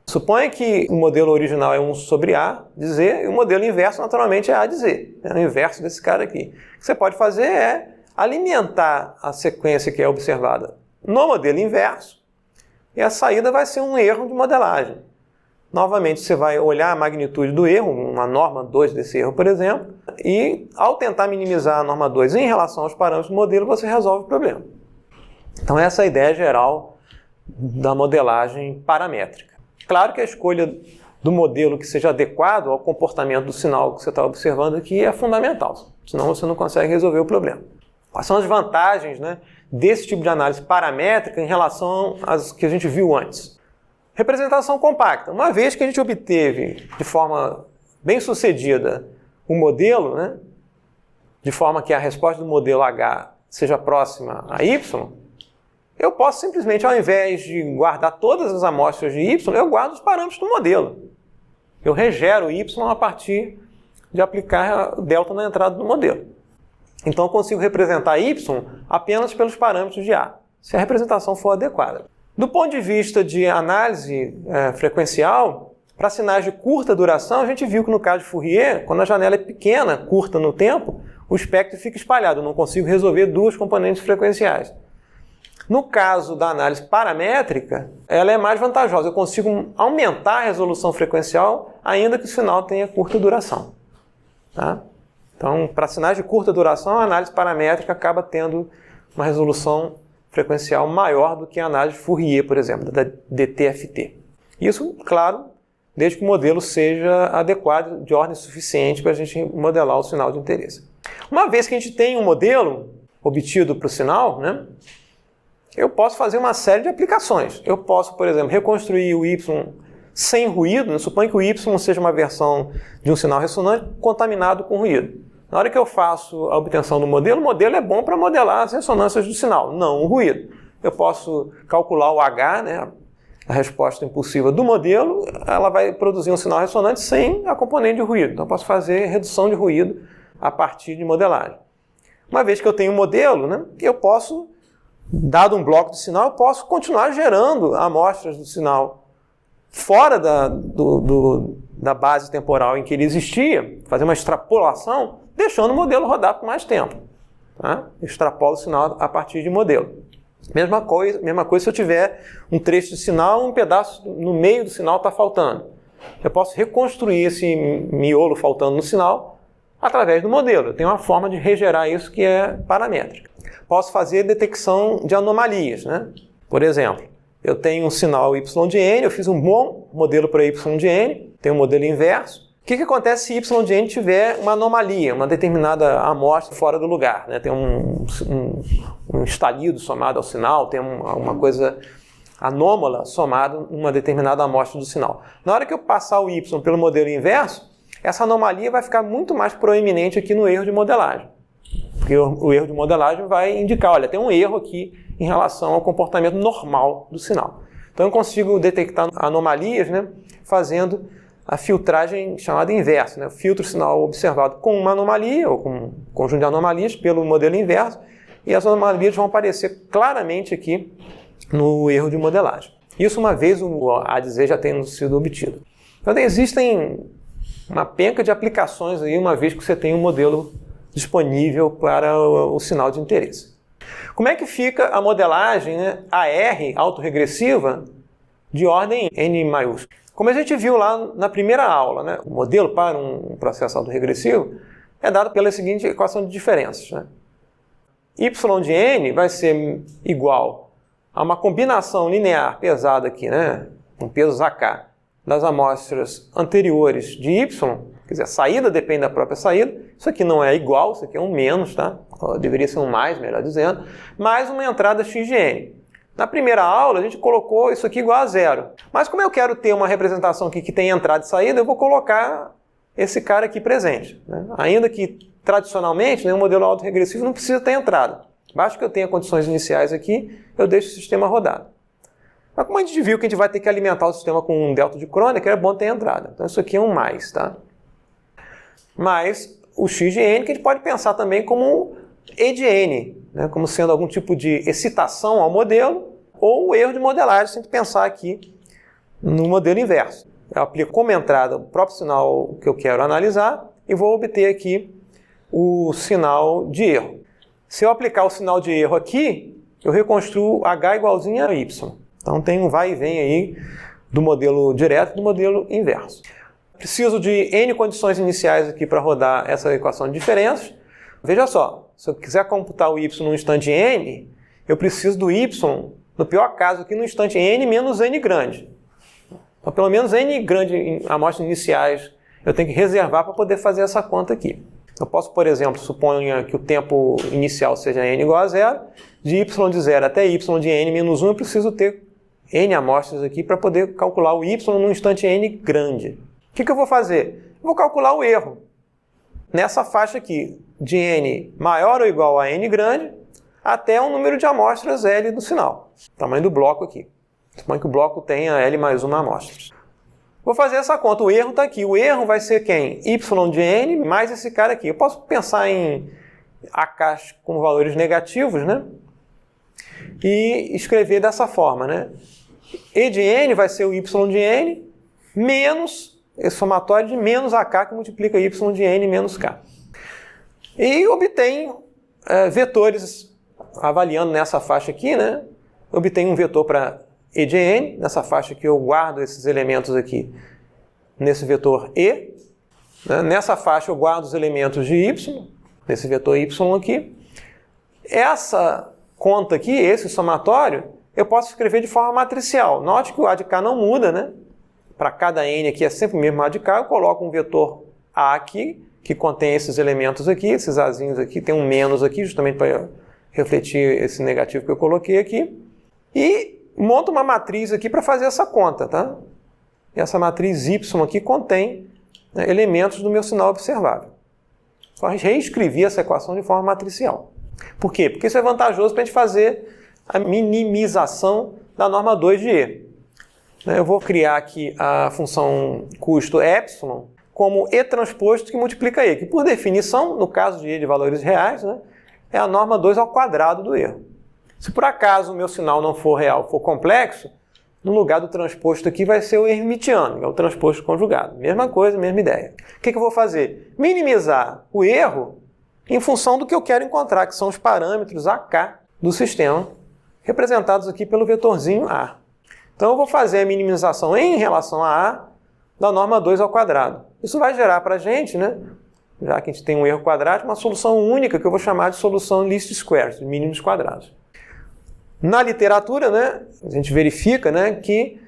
Suponha que o modelo original é 1 sobre A de Z, e o modelo inverso, naturalmente, é A de Z. É o inverso desse cara aqui. O que você pode fazer é alimentar a sequência que é observada no modelo inverso, e a saída vai ser um erro de modelagem. Novamente, você vai olhar a magnitude do erro, uma norma 2 desse erro, por exemplo, e ao tentar minimizar a norma 2 em relação aos parâmetros do modelo, você resolve o problema. Então essa é a ideia geral da modelagem paramétrica. Claro que a escolha do modelo que seja adequado ao comportamento do sinal que você está observando aqui é fundamental, senão você não consegue resolver o problema. Quais são as vantagens, né, desse tipo de análise paramétrica em relação às que a gente viu antes? Representação compacta. Uma vez que a gente obteve de forma bem sucedida o modelo, né, de forma que a resposta do modelo H seja próxima a Y, eu posso simplesmente, ao invés de guardar todas as amostras de Y, eu guardo os parâmetros do modelo. Eu regero Y a partir de aplicar delta na entrada do modelo. Então eu consigo representar Y apenas pelos parâmetros de A, se a representação for adequada. Do ponto de vista de análise frequencial, para sinais de curta duração, a gente viu que no caso de Fourier, quando a janela é pequena, curta no tempo, o espectro fica espalhado, eu não consigo resolver duas componentes frequenciais. No caso da análise paramétrica, ela é mais vantajosa, eu consigo aumentar a resolução frequencial, ainda que o sinal tenha curta duração. Tá? Então, para sinais de curta duração, a análise paramétrica acaba tendo uma resolução frequencial maior do que a análise de Fourier, por exemplo, da DTFT. Isso, claro, desde que o modelo seja adequado, de ordem suficiente para a gente modelar o sinal de interesse. Uma vez que a gente tem um modelo obtido para o sinal, né, eu posso fazer uma série de aplicações. Eu posso, por exemplo, reconstruir o Y sem ruído. Suponha que o Y seja uma versão de um sinal ressonante contaminado com ruído. Na hora que eu faço a obtenção do modelo, o modelo é bom para modelar as ressonâncias do sinal, não o ruído. Eu posso calcular o H, né, a resposta impulsiva do modelo, ela vai produzir um sinal ressonante sem a componente de ruído. Então eu posso fazer redução de ruído a partir de modelagem. Uma vez que eu tenho um modelo, né, eu posso, dado um bloco de sinal, eu posso continuar gerando amostras do sinal fora da base temporal em que ele existia, fazer uma extrapolação, deixando o modelo rodar por mais tempo. Tá? Extrapolo o sinal a partir de modelo. Mesma coisa se eu tiver um trecho de sinal, um pedaço no meio do sinal está faltando. Eu posso reconstruir esse miolo faltando no sinal através do modelo. Eu tenho uma forma de regerar isso que é paramétrica. Posso fazer detecção de anomalias, né? Por exemplo, eu tenho um sinal y de n, eu fiz um bom modelo para y de n, tenho um modelo inverso. O que acontece se y de n tiver uma anomalia, uma determinada amostra fora do lugar, né? Tem um estalido somado ao sinal, tem uma coisa anômala somada a uma determinada amostra do sinal. Na hora que eu passar o y pelo modelo inverso, essa anomalia vai ficar muito mais proeminente aqui no erro de modelagem. Porque o erro de modelagem vai indicar, olha, tem um erro aqui em relação ao comportamento normal do sinal. Então eu consigo detectar anomalias, né, fazendo a filtragem chamada inversa, né? Eu filtro o sinal observado com uma anomalia, ou com um conjunto de anomalias, pelo modelo inverso, e as anomalias vão aparecer claramente aqui no erro de modelagem. Isso uma vez o ADZ já tendo sido obtido. Então existem uma penca de aplicações aí, uma vez que você tem um modelo disponível para o sinal de interesse. Como é que fica a modelagem, né, AR, autorregressiva, de ordem N maiúsculo? Como a gente viu lá na primeira aula, né, o modelo para um processo autorregressivo é dado pela seguinte equação de diferenças. Né? Y de n vai ser igual a uma combinação linear pesada aqui, né, com pesos AK, das amostras anteriores de y, quer dizer, a saída depende da própria saída. Isso aqui não é igual, isso aqui é um menos, tá? Deveria ser um mais, melhor dizendo, mais uma entrada x de n. Na primeira aula, a gente colocou isso aqui igual a zero. Mas como eu quero ter uma representação aqui que tem entrada e saída, eu vou colocar esse cara aqui presente. Né? Ainda que, tradicionalmente, né, um modelo autorregressivo não precisa ter entrada. Basta que eu tenha condições iniciais aqui, eu deixo o sistema rodar. Mas como a gente viu que a gente vai ter que alimentar o sistema com um delta de Kronecker, é bom ter entrada. Então isso aqui é um mais, tá? Mas o x de n, que a gente pode pensar também como E de n, né? Como sendo algum tipo de excitação ao modelo, ou o erro de modelagem, se a gente pensar aqui no modelo inverso. Eu aplico como entrada o próprio sinal que eu quero analisar e vou obter aqui o sinal de erro. Se eu aplicar o sinal de erro aqui, eu reconstruo H igualzinho a Y. Então tem um vai e vem aí do modelo direto e do modelo inverso. Preciso de N condições iniciais aqui para rodar essa equação de diferenças. Veja só, se eu quiser computar o Y no instante N, eu preciso do Y, no pior caso aqui, no instante N menos N grande. Então, pelo menos N grande em amostras iniciais eu tenho que reservar para poder fazer essa conta aqui. Eu posso, por exemplo, suponha que o tempo inicial seja N igual a zero, de Y de 0 até Y de N menos 1 eu preciso ter N amostras aqui para poder calcular o Y no instante N grande. O que eu vou fazer? Eu vou calcular o erro nessa faixa aqui, de N maior ou igual a N grande, até um número de amostras L do sinal. Tamanho do bloco aqui. Suponha que o bloco tenha L mais uma amostras. Vou fazer essa conta. O erro está aqui. O erro vai ser quem? Y de N mais esse cara aqui. Eu posso pensar em AKs com valores negativos, né? E escrever dessa forma, né? E de N vai ser o Y de N menos esse somatório de menos AK que multiplica Y de N menos K. E obtém vetores avaliando nessa faixa aqui, né? Obtenho um vetor para E de N, nessa faixa aqui eu guardo esses elementos aqui nesse vetor E, né? Nessa faixa eu guardo os elementos de y, desse vetor y aqui. Essa conta aqui, esse somatório, eu posso escrever de forma matricial. Note que o A de K não muda, né? Para cada n aqui é sempre o mesmo A de K, eu coloco um vetor A aqui, que contém esses elementos aqui, esses Azinhos aqui, tem um menos aqui, justamente para refletir esse negativo que eu coloquei aqui. E monto uma matriz aqui para fazer essa conta, tá? E essa matriz y aqui contém, né, elementos do meu sinal observável. Só reescrevi essa equação de forma matricial. Por quê? Porque isso é vantajoso para a gente fazer a minimização da norma 2 de E. Eu vou criar aqui a função custo epsilon como E transposto que multiplica E, que por definição, no caso de E de valores reais, né, é a norma 2 ao quadrado do erro. Se por acaso o meu sinal não for real, for complexo, no lugar do transposto aqui vai ser o hermitiano, que é o transposto conjugado. Mesma coisa, mesma ideia. O que eu vou fazer? Minimizar o erro em função do que eu quero encontrar, que são os parâmetros AK do sistema, representados aqui pelo vetorzinho A. Então eu vou fazer a minimização em relação a A da norma 2 ao quadrado. Isso vai gerar para a gente, né, já que a gente tem um erro quadrático, uma solução única que eu vou chamar de solução least squares, de mínimos quadrados. Na literatura, né, a gente verifica, né, que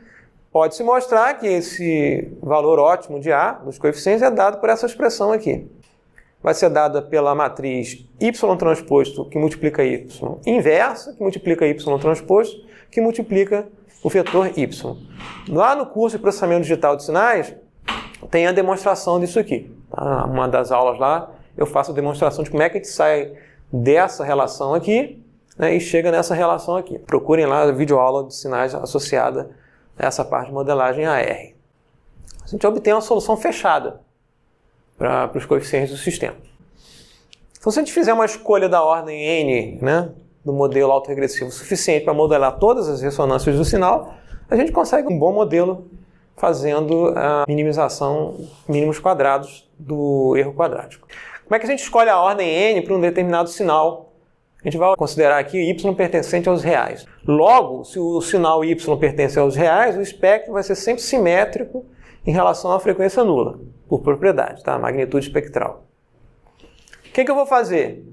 pode-se mostrar que esse valor ótimo de A, dos coeficientes, é dado por essa expressão aqui. Vai ser dada pela matriz y transposto que multiplica y inversa, que multiplica y transposto, que multiplica o vetor y. Lá no curso de processamento digital de sinais, tem a demonstração disso aqui. Tá? Uma das aulas lá, eu faço a demonstração de como é que a gente sai dessa relação aqui, né, e chega nessa relação aqui. Procurem lá a videoaula de sinais associada a essa parte de modelagem AR. A gente obtém uma solução fechada para os coeficientes do sistema. Então, se a gente fizer uma escolha da ordem n, né, do modelo autorregressivo suficiente para modelar todas as ressonâncias do sinal, a gente consegue um bom modelo fazendo a minimização mínimos quadrados do erro quadrático. Como é que a gente escolhe a ordem n para um determinado sinal? A gente vai considerar aqui y pertencente aos reais. Logo, se o sinal y pertence aos reais, o espectro vai ser sempre simétrico em relação à frequência nula, por propriedade, tá? Magnitude espectral. O que eu vou fazer?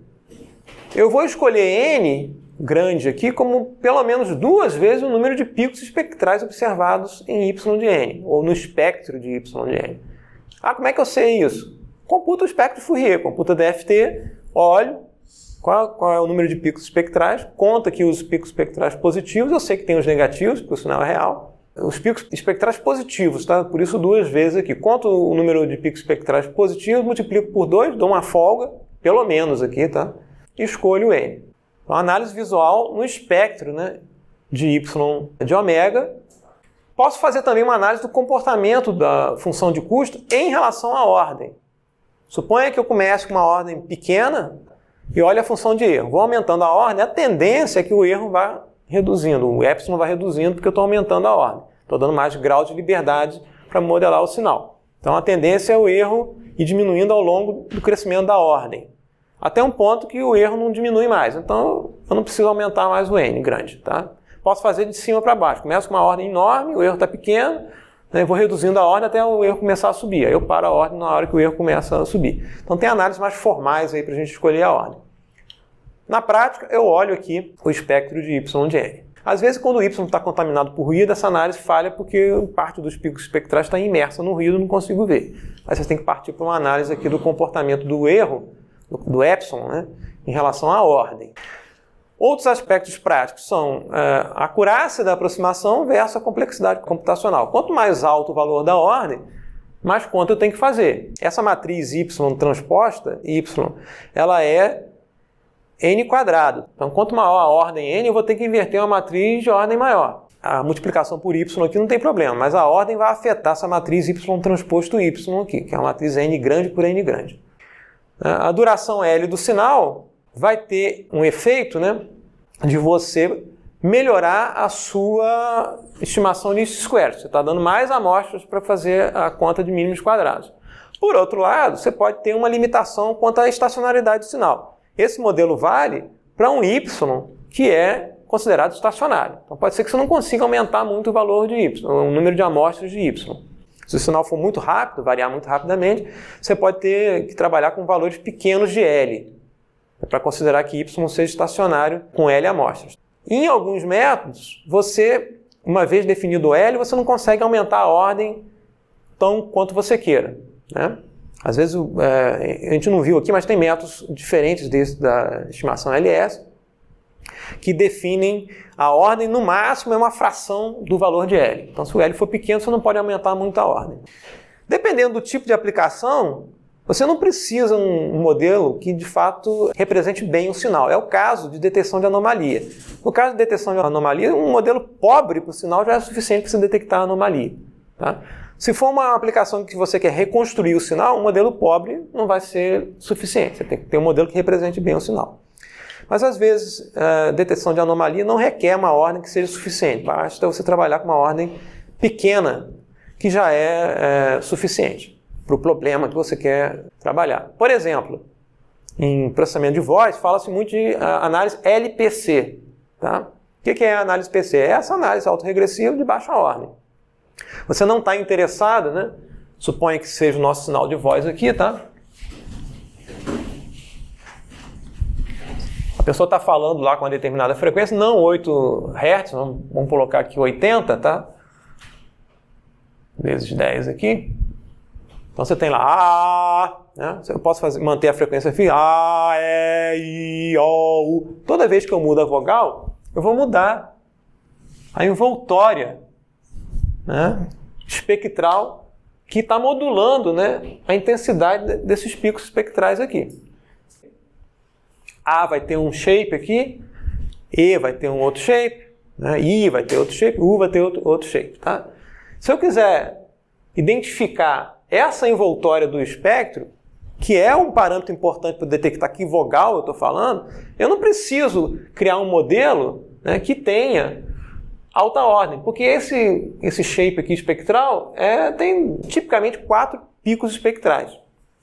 Eu vou escolher n grande aqui como pelo menos 2 vezes o número de picos espectrais observados em y de n, ou no espectro de y de n. Ah, como é que eu sei isso? Computa o espectro de Fourier, computa DFT, olho qual é o número de picos espectrais, conta aqui os picos espectrais positivos, eu sei que tem os negativos, porque o sinal é real. Os picos espectrais positivos, tá? Por isso 2 vezes aqui. Conto o número de picos espectrais positivos, multiplico por 2, dou uma folga, pelo menos aqui, tá? E escolho n. Então, análise visual no espectro, né, de y de ômega. Posso fazer também uma análise do comportamento da função de custo em relação à ordem. Suponha que eu comece com uma ordem pequena e olhe a função de erro. Vou aumentando a ordem, a tendência é que o erro vá reduzindo, o epsilon vai reduzindo porque eu estou aumentando a ordem. Estou dando mais grau de liberdade para modelar o sinal. Então a tendência é o erro ir diminuindo ao longo do crescimento da ordem. Até um ponto que o erro não diminui mais. Então eu não preciso aumentar mais o n grande. Tá? Posso fazer de cima para baixo. Começo com uma ordem enorme, o erro está pequeno, né, vou reduzindo a ordem até o erro começar a subir. Aí eu paro a ordem na hora que o erro começa a subir. Então tem análises mais formais aí para a gente escolher a ordem. Na prática, eu olho aqui o espectro de y de n. Às vezes, quando o y está contaminado por ruído, essa análise falha porque parte dos picos espectrais está imersa no ruído e não consigo ver. Aí você tem que partir para uma análise aqui do comportamento do erro, do epsilon, né, em relação à ordem. Outros aspectos práticos são a acurácia da aproximação versus a complexidade computacional. Quanto mais alto o valor da ordem, mais conta eu tenho que fazer. Essa matriz y transposta, y, ela é n quadrado. Então, quanto maior a ordem n, eu vou ter que inverter uma matriz de ordem maior. A multiplicação por y aqui não tem problema, mas a ordem vai afetar essa matriz y transposto y aqui, que é uma matriz n grande por n grande. A duração L do sinal vai ter um efeito, né, de você melhorar a sua estimação de least squares. Você está dando mais amostras para fazer a conta de mínimos quadrados. Por outro lado, você pode ter uma limitação quanto à estacionalidade do sinal. Esse modelo vale para um y que é considerado estacionário. Então pode ser que você não consiga aumentar muito o valor de y, o número de amostras de y. Se o sinal for muito rápido, variar muito rapidamente, você pode ter que trabalhar com valores pequenos de L, para considerar que Y seja estacionário com L amostras. Em alguns métodos, você, uma vez definido o L, você não consegue aumentar a ordem tão quanto você queira, né? Às vezes, a gente não viu aqui, mas tem métodos diferentes da estimação LS, que definem a ordem, no máximo, é uma fração do valor de L. Então, se o L for pequeno, você não pode aumentar muito a ordem. Dependendo do tipo de aplicação, você não precisa um modelo que, de fato, represente bem o sinal. É o caso de detecção de anomalia. No caso de detecção de anomalia, um modelo pobre para o sinal já é suficiente para você detectar a anomalia, tá? Se for uma aplicação que você quer reconstruir o sinal, um modelo pobre não vai ser suficiente. Você tem que ter um modelo que represente bem o sinal. Mas, às vezes, a detecção de anomalia não requer uma ordem que seja suficiente. Basta você trabalhar com uma ordem pequena, que já é suficiente para o problema que você quer trabalhar. Por exemplo, em processamento de voz, fala-se muito de análise LPC. Tá? O que é a análise PC? É essa análise autorregressiva de baixa ordem. Você não está interessado, né? Suponha que seja o nosso sinal de voz aqui, tá? A pessoa está falando lá com uma determinada frequência, não 8 Hz, vamos colocar aqui 80, tá? Vezes 10 aqui. Então você tem lá A, né? Eu posso manter a frequência aqui, A, E, I, O, U. Toda vez que eu mudo a vogal, eu vou mudar a envoltória, né, espectral, que está modulando, né, a intensidade desses picos espectrais aqui. A vai ter um shape aqui, E vai ter um outro shape, né, I vai ter outro shape, U vai ter outro shape. Tá? Se eu quiser identificar essa envoltória do espectro, que é um parâmetro importante para detectar que vogal eu estou falando, eu não preciso criar um modelo, né, que tenha alta ordem, porque esse shape aqui espectral tem tipicamente 4 picos espectrais.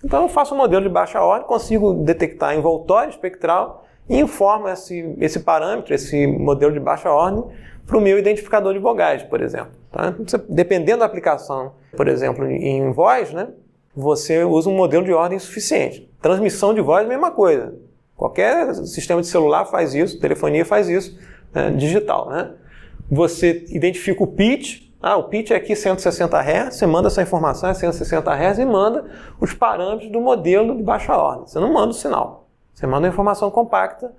Então eu faço um modelo de baixa ordem, consigo detectar a envoltória espectral e informo esse parâmetro, esse modelo de baixa ordem, para o meu identificador de vogais, por exemplo. Tá? Dependendo da aplicação, por exemplo, em voz, né, você usa um modelo de ordem suficiente. Transmissão de voz, mesma coisa. Qualquer sistema de celular faz isso, telefonia faz isso, né, digital, né? Você identifica o pitch, o pitch é aqui 160 Hz, você manda essa informação, é 160 Hz, e manda os parâmetros do modelo de baixa ordem. Você não manda o sinal, você manda uma informação compacta,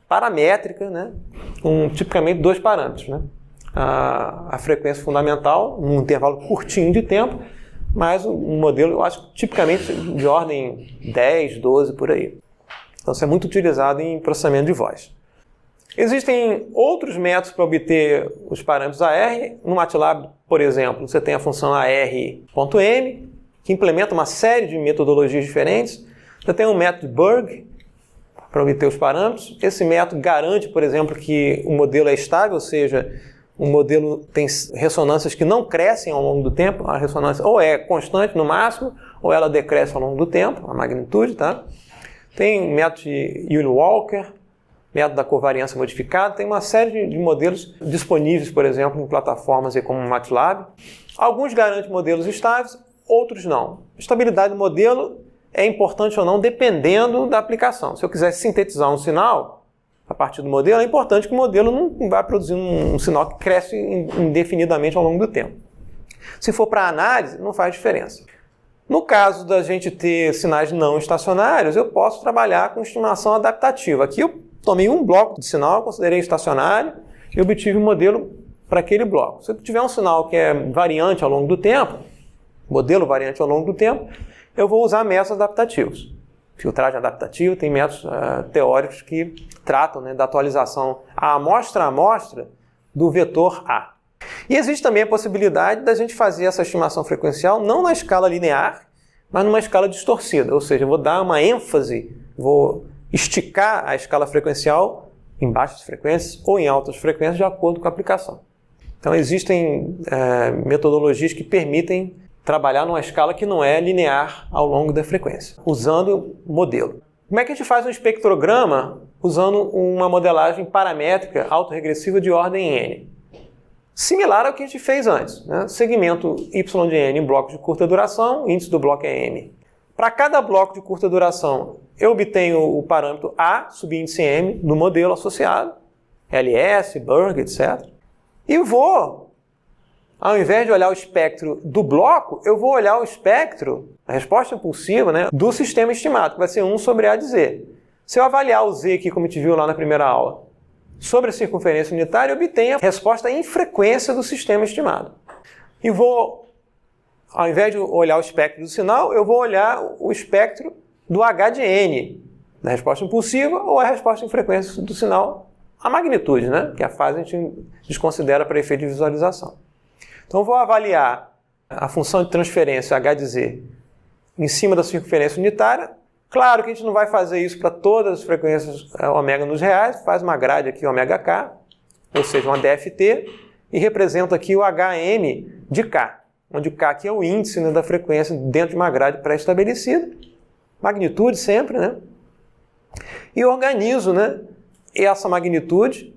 paramétrica, né, com tipicamente 2 parâmetros. Né? A frequência fundamental, num intervalo curtinho de tempo, mas um modelo, eu acho, tipicamente de ordem 10, 12, por aí. Então isso é muito utilizado em processamento de voz. Existem outros métodos para obter os parâmetros AR. No MATLAB, por exemplo, você tem a função AR.M, que implementa uma série de metodologias diferentes. Você tem o método Burg para obter os parâmetros. Esse método garante, por exemplo, que o modelo é estável, ou seja, o modelo tem ressonâncias que não crescem ao longo do tempo. A ressonância ou é constante no máximo, ou ela decresce ao longo do tempo, a magnitude. Tá? Tem o método de Euler-Walker, método da covariância modificada, tem uma série de modelos disponíveis, por exemplo, em plataformas como o MATLAB. Alguns garantem modelos estáveis, outros não. Estabilidade do modelo é importante ou não, dependendo da aplicação. Se eu quiser sintetizar um sinal a partir do modelo, é importante que o modelo não vá produzir um sinal que cresce indefinidamente ao longo do tempo. Se for para análise, não faz diferença. No caso da gente ter sinais não estacionários, eu posso trabalhar com estimação adaptativa. Aqui eu tomei um bloco de sinal, considerei estacionário e obtive um modelo para aquele bloco. Se eu tiver um sinal que é variante ao longo do tempo, modelo variante ao longo do tempo, eu vou usar métodos adaptativos. Filtragem adaptativa, tem métodos teóricos que tratam, né, da atualização a amostra do vetor A. E existe também a possibilidade da gente fazer essa estimação frequencial não na escala linear, mas numa escala distorcida, ou seja, eu vou dar uma ênfase, vou esticar a escala frequencial em baixas frequências ou em altas frequências de acordo com a aplicação. Então existem metodologias que permitem trabalhar numa escala que não é linear ao longo da frequência, usando modelo. Como é que a gente faz um espectrograma usando uma modelagem paramétrica autorregressiva de ordem N? Similar ao que a gente fez antes, né? Segmento y de n em blocos de curta duração, índice do bloco é m. Para cada bloco de curta duração, eu obtenho o parâmetro A, subíndice m, do modelo associado, LS, Burg, etc. E vou, ao invés de olhar o espectro do bloco, eu vou olhar o espectro, a resposta impulsiva, né, do sistema estimado, que vai ser 1 sobre A de Z. Se eu avaliar o Z aqui, como a gente viu lá na primeira aula, sobre a circunferência unitária, eu obtenho a resposta em frequência do sistema estimado. E vou, ao invés de olhar o espectro do sinal, eu vou olhar o espectro do H de N, da resposta impulsiva, ou a resposta em frequência do sinal, a magnitude, né? Que é a fase que a gente desconsidera para efeito de visualização. Então eu vou avaliar a função de transferência H de Z em cima da circunferência unitária. Claro que a gente não vai fazer isso para todas as frequências ômega nos reais, faz uma grade aqui ômega k, ou seja, uma DFT, e representa aqui o HM de k, onde o k aqui é o índice, né, da frequência dentro de uma grade pré-estabelecida, magnitude sempre, né? E organizo, né, essa magnitude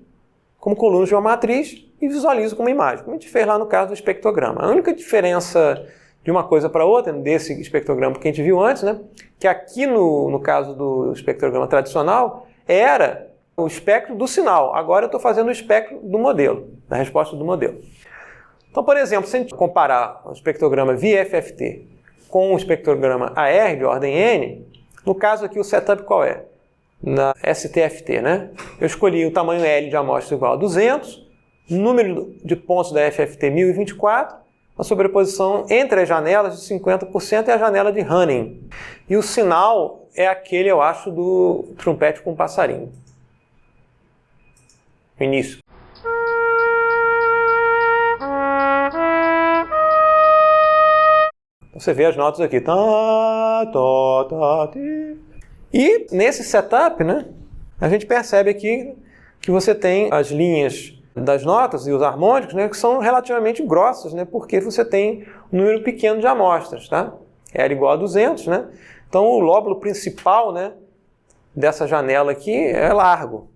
como coluna de uma matriz e visualizo como imagem, como a gente fez lá no caso do espectrograma. A única diferença de uma coisa para outra, desse espectrograma que a gente viu antes, né, que aqui no caso do espectrograma tradicional, era o espectro do sinal. Agora eu estou fazendo o espectro do modelo, da resposta do modelo. Então, por exemplo, se a gente comparar o espectrograma VFFT com o espectrograma AR de ordem N, no caso aqui o setup qual é? Na STFT, né? Eu escolhi o tamanho L de amostra igual a 200, número de pontos da FFT 1024, a sobreposição entre as janelas de 50% e a janela de Hanning. E o sinal é aquele, eu acho, do trompete com passarinho. Início. Você vê as notas aqui. E nesse setup, né, a gente percebe aqui que você tem as linhas das notas e os harmônicos, né, que são relativamente grossos, né, porque você tem um número pequeno de amostras, tá? L igual a 200, né? Então o lóbulo principal, né, dessa janela aqui é largo.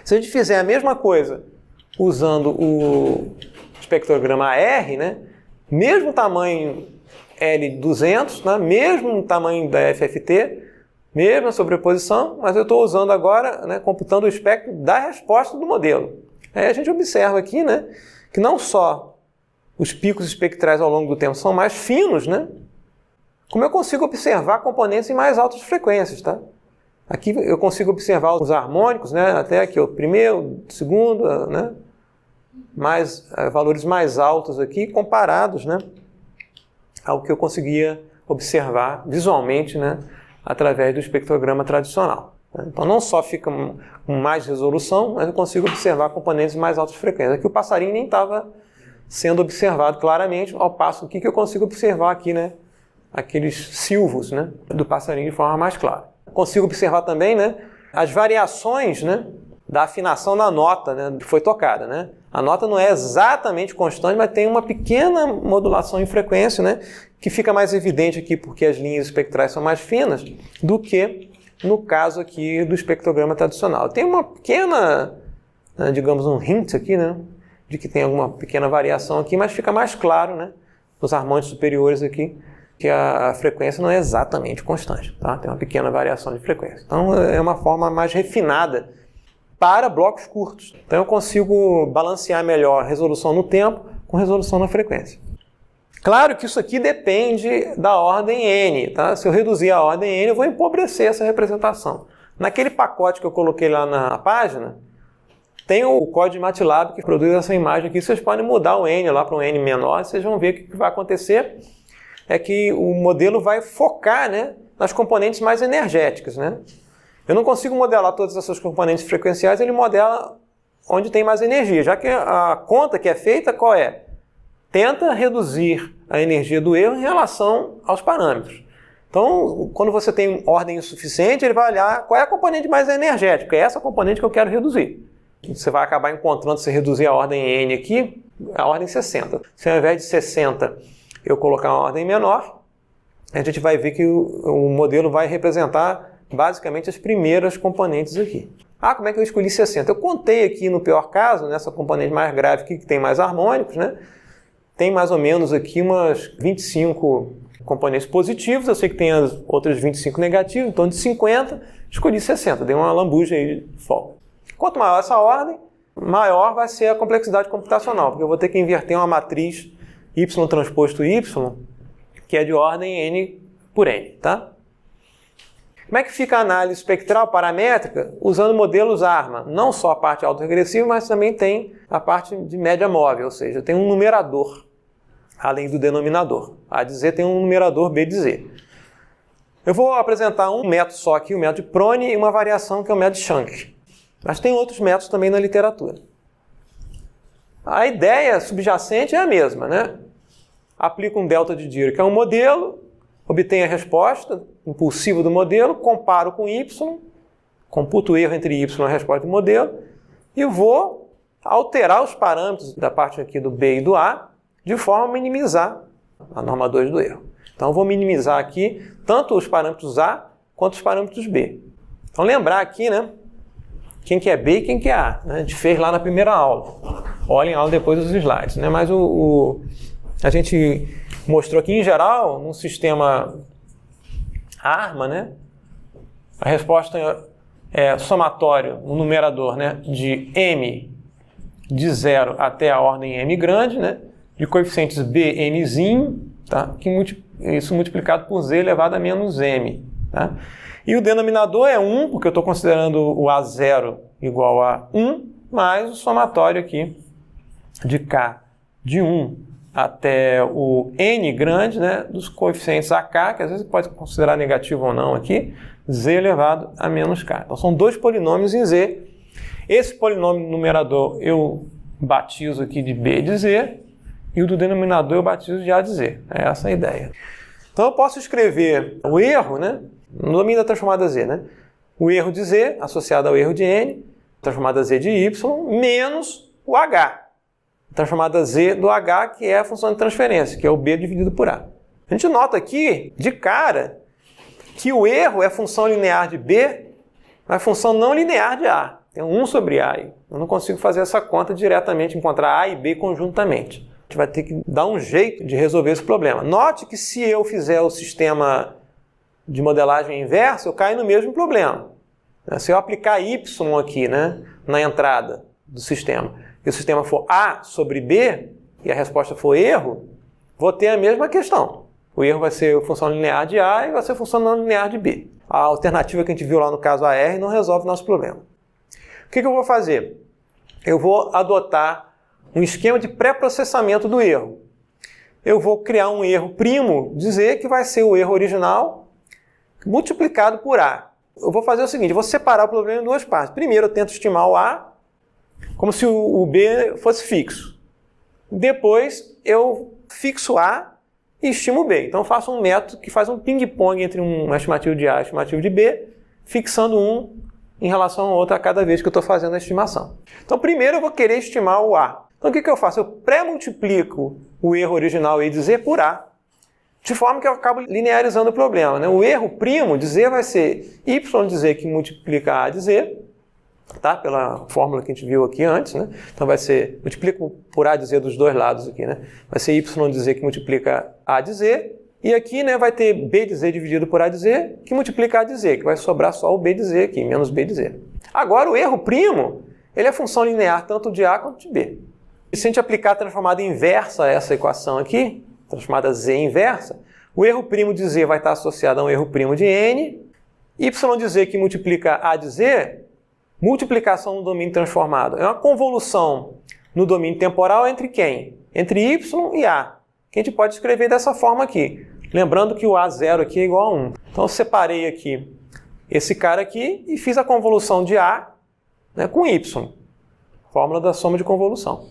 Se a gente fizer a mesma coisa usando o espectrograma AR, né, mesmo tamanho L200, né, mesmo tamanho da FFT, mesma sobreposição, mas eu estou usando agora, né, computando o espectro da resposta do modelo. Aí a gente observa aqui, né, que não só os picos espectrais ao longo do tempo são mais finos, né, como eu consigo observar componentes em mais altas frequências, tá? Aqui eu consigo observar os harmônicos, né, até aqui o primeiro, o segundo, né, valores mais altos aqui comparados, né, ao que eu conseguia observar visualmente, né, através do espectrograma tradicional. Então não só fica com mais resolução, mas eu consigo observar componentes de mais altas frequências. Aqui o passarinho nem estava sendo observado claramente, ao passo que eu consigo observar aqui, né, aqueles silvos, né, do passarinho de forma mais clara. Consigo observar também, né, as variações, né, da afinação da nota, né, que foi tocada, né? A nota não é exatamente constante, mas tem uma pequena modulação em frequência, né, que fica mais evidente aqui porque as linhas espectrais são mais finas do que no caso aqui do espectrograma tradicional. Tem uma pequena, digamos, um hint aqui, né, de que tem alguma pequena variação aqui, mas fica mais claro, né, nos harmônicos superiores aqui, que a frequência não é exatamente constante, tá? Tem uma pequena variação de frequência. Então é uma forma mais refinada para blocos curtos. Então eu consigo balancear melhor resolução no tempo com resolução na frequência. Claro que isso aqui depende da ordem N, tá? Se eu reduzir a ordem N, eu vou empobrecer essa representação. Naquele pacote que eu coloquei lá na página, tem o código MATLAB que produz essa imagem aqui. Vocês podem mudar o N lá para um N menor, vocês vão ver o que vai acontecer. É que o modelo vai focar, né, nas componentes mais energéticas, né? Eu não consigo modelar todas essas componentes frequenciais, ele modela onde tem mais energia, já que a conta que é feita, qual é? Tenta reduzir a energia do erro em relação aos parâmetros. Então, quando você tem ordem insuficiente, ele vai olhar qual é a componente mais energética, é essa componente que eu quero reduzir. Você vai acabar encontrando, se reduzir a ordem N aqui, a ordem 60. Se ao invés de 60 eu colocar uma ordem menor, a gente vai ver que o modelo vai representar basicamente as primeiras componentes aqui. Ah, como é que eu escolhi 60? Eu contei aqui no pior caso, nessa componente mais grave aqui, que tem mais harmônicos, né? Tem mais ou menos aqui umas 25 componentes positivos, eu sei que tem as outras 25 negativos, então de 50, escolhi 60, dei uma lambuja aí de folga. Quanto maior essa ordem, maior vai ser a complexidade computacional, porque eu vou ter que inverter uma matriz y transposto y, que é de ordem n por n, tá? Como é que fica a análise espectral paramétrica usando modelos ARMA? Não só a parte autorregressiva, mas também tem a parte de média móvel, ou seja, tem um numerador, além do denominador. A de Z tem um numerador, B de Z. Eu vou apresentar um método só aqui, o método de Prone, e uma variação que é o método de Shank. Mas tem outros métodos também na literatura. A ideia subjacente é a mesma, né? Aplico um delta de Dirac, que é um modelo, obtenho a resposta impulsiva do modelo, comparo com y, computo o erro entre y e a resposta do modelo, e vou alterar os parâmetros da parte aqui do B e do A, de forma a minimizar a norma 2 do erro. Então, eu vou minimizar aqui tanto os parâmetros A quanto os parâmetros B. Então, lembrar aqui, né, quem que é B e quem que é A. Né? A gente fez lá na primeira aula. Olhem a aula depois dos slides. Né? Mas a gente mostrou aqui, em geral, num sistema ARMA, né, a resposta é somatório, um numerador, né, de m de 0 até a ordem m grande, né, de coeficientes b, mzinho, tá, isso multiplicado por z elevado a menos m. Tá? E o denominador é 1, porque eu estou considerando o A0 igual a 1, mais o somatório aqui de k de 1 até o n grande, né, dos coeficientes AK, que às vezes pode considerar negativo ou não aqui, z elevado a menos k. Então são dois polinômios em z. Esse polinômio numerador eu batizo aqui de b de z, e o do denominador eu batizo de a de z. É essa a ideia. Então eu posso escrever o erro, né, no domínio da transformada z, né, o erro de z associado ao erro de n, transformada z de y, menos o h. Transformada z do h, que é a função de transferência, que é o b dividido por a. A gente nota aqui, de cara, que o erro é função linear de b, mas função não linear de a. Tem 1 sobre a. Eu não consigo fazer essa conta diretamente, encontrar a e b conjuntamente. A gente vai ter que dar um jeito de resolver esse problema. Note que se eu fizer o sistema de modelagem inversa, eu caio no mesmo problema. Se eu aplicar y aqui, né, na entrada do sistema, e o sistema for A sobre B, e a resposta for erro, vou ter a mesma questão. O erro vai ser função linear de A e vai ser função não linear de B. A alternativa que a gente viu lá no caso AR não resolve o nosso problema. O que eu vou fazer? Eu vou adotar um esquema de pré-processamento do erro. Eu vou criar um erro primo, dizer que vai ser o erro original multiplicado por A. Eu vou fazer o seguinte, eu vou separar o problema em duas partes. Primeiro eu tento estimar o A, como se o B fosse fixo. Depois eu fixo A e estimo B. Então eu faço um método que faz um ping-pong entre uma estimativa de A e uma estimativa de B, fixando um em relação ao outro a cada vez que eu estou fazendo a estimação. Então primeiro eu vou querer estimar o A. Então o que eu faço? Eu pré-multiplico o erro original E de Z por A, de forma que eu acabo linearizando o problema. Né? O erro primo de Z vai ser Y de Z que multiplica A de Z, tá? Pela fórmula que a gente viu aqui antes, né? Então vai ser, multiplico por A de Z dos dois lados aqui, né? Vai ser Y de Z que multiplica A de Z, e aqui, né, vai ter B de Z dividido por A de Z, que multiplica A de Z, que vai sobrar só o B de Z aqui, menos B de Z. Agora o erro primo, ele é função linear tanto de A quanto de B. E se a gente aplicar a transformada inversa a essa equação aqui, transformada Z inversa, o erro primo de Z vai estar associado a um erro primo de N, Y de Z que multiplica A de Z, multiplicação no domínio transformado. É uma convolução no domínio temporal entre quem? Entre Y e A, que a gente pode escrever dessa forma aqui. Lembrando que o A0 aqui é igual a 1. Então eu separei aqui esse cara aqui e fiz a convolução de A, né, com Y. Fórmula da soma de convolução.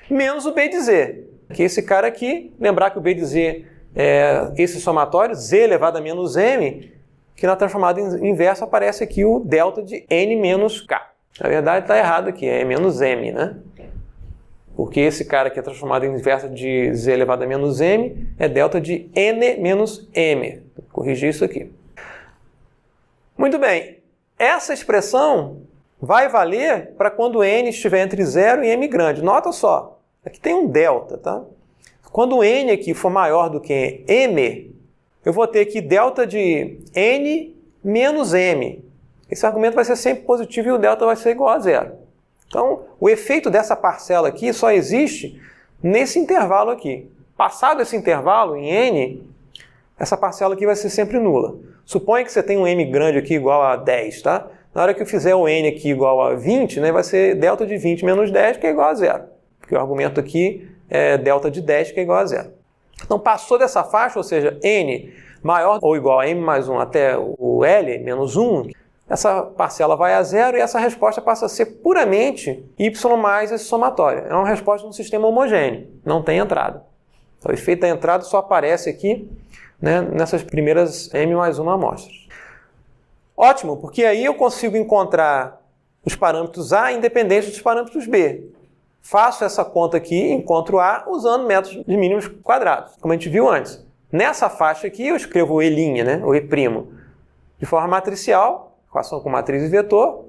Menos o B de Z, que é esse cara aqui. Lembrar que o B de Z é esse somatório, Z elevado a menos M, que na transformada inversa aparece aqui o delta de N menos K. Na verdade está errado aqui, é menos M, né? Porque esse cara aqui, a transformada inversa de Z elevado a menos M, é delta de N menos M. Vou corrigir isso aqui. Muito bem, essa expressão vai valer para quando n estiver entre 0 e m grande. Nota só, aqui tem um delta, tá? Quando o n aqui for maior do que m, eu vou ter aqui delta de n menos m. Esse argumento vai ser sempre positivo e o delta vai ser igual a 0. Então, o efeito dessa parcela aqui só existe nesse intervalo aqui. Passado esse intervalo, em n, essa parcela aqui vai ser sempre nula. Suponha que você tem um m grande aqui igual a 10, tá? Na hora que eu fizer o n aqui igual a 20, né, vai ser delta de 20 menos 10, que é igual a 0. Porque o argumento aqui é delta de 10, que é igual a 0. Então, passou dessa faixa, ou seja, n maior ou igual a m mais 1 até o L menos 1, essa parcela vai a 0 e essa resposta passa a ser puramente y mais esse somatório. É uma resposta de um sistema homogêneo, não tem entrada. Então, o efeito da entrada só aparece aqui, né, nessas primeiras m mais 1 amostras. Ótimo, porque aí eu consigo encontrar os parâmetros A independentes dos parâmetros B. Faço essa conta aqui, encontro A, usando métodos de mínimos quadrados, como a gente viu antes. Nessa faixa aqui eu escrevo o E', né, o E', de forma matricial, equação com matriz e vetor,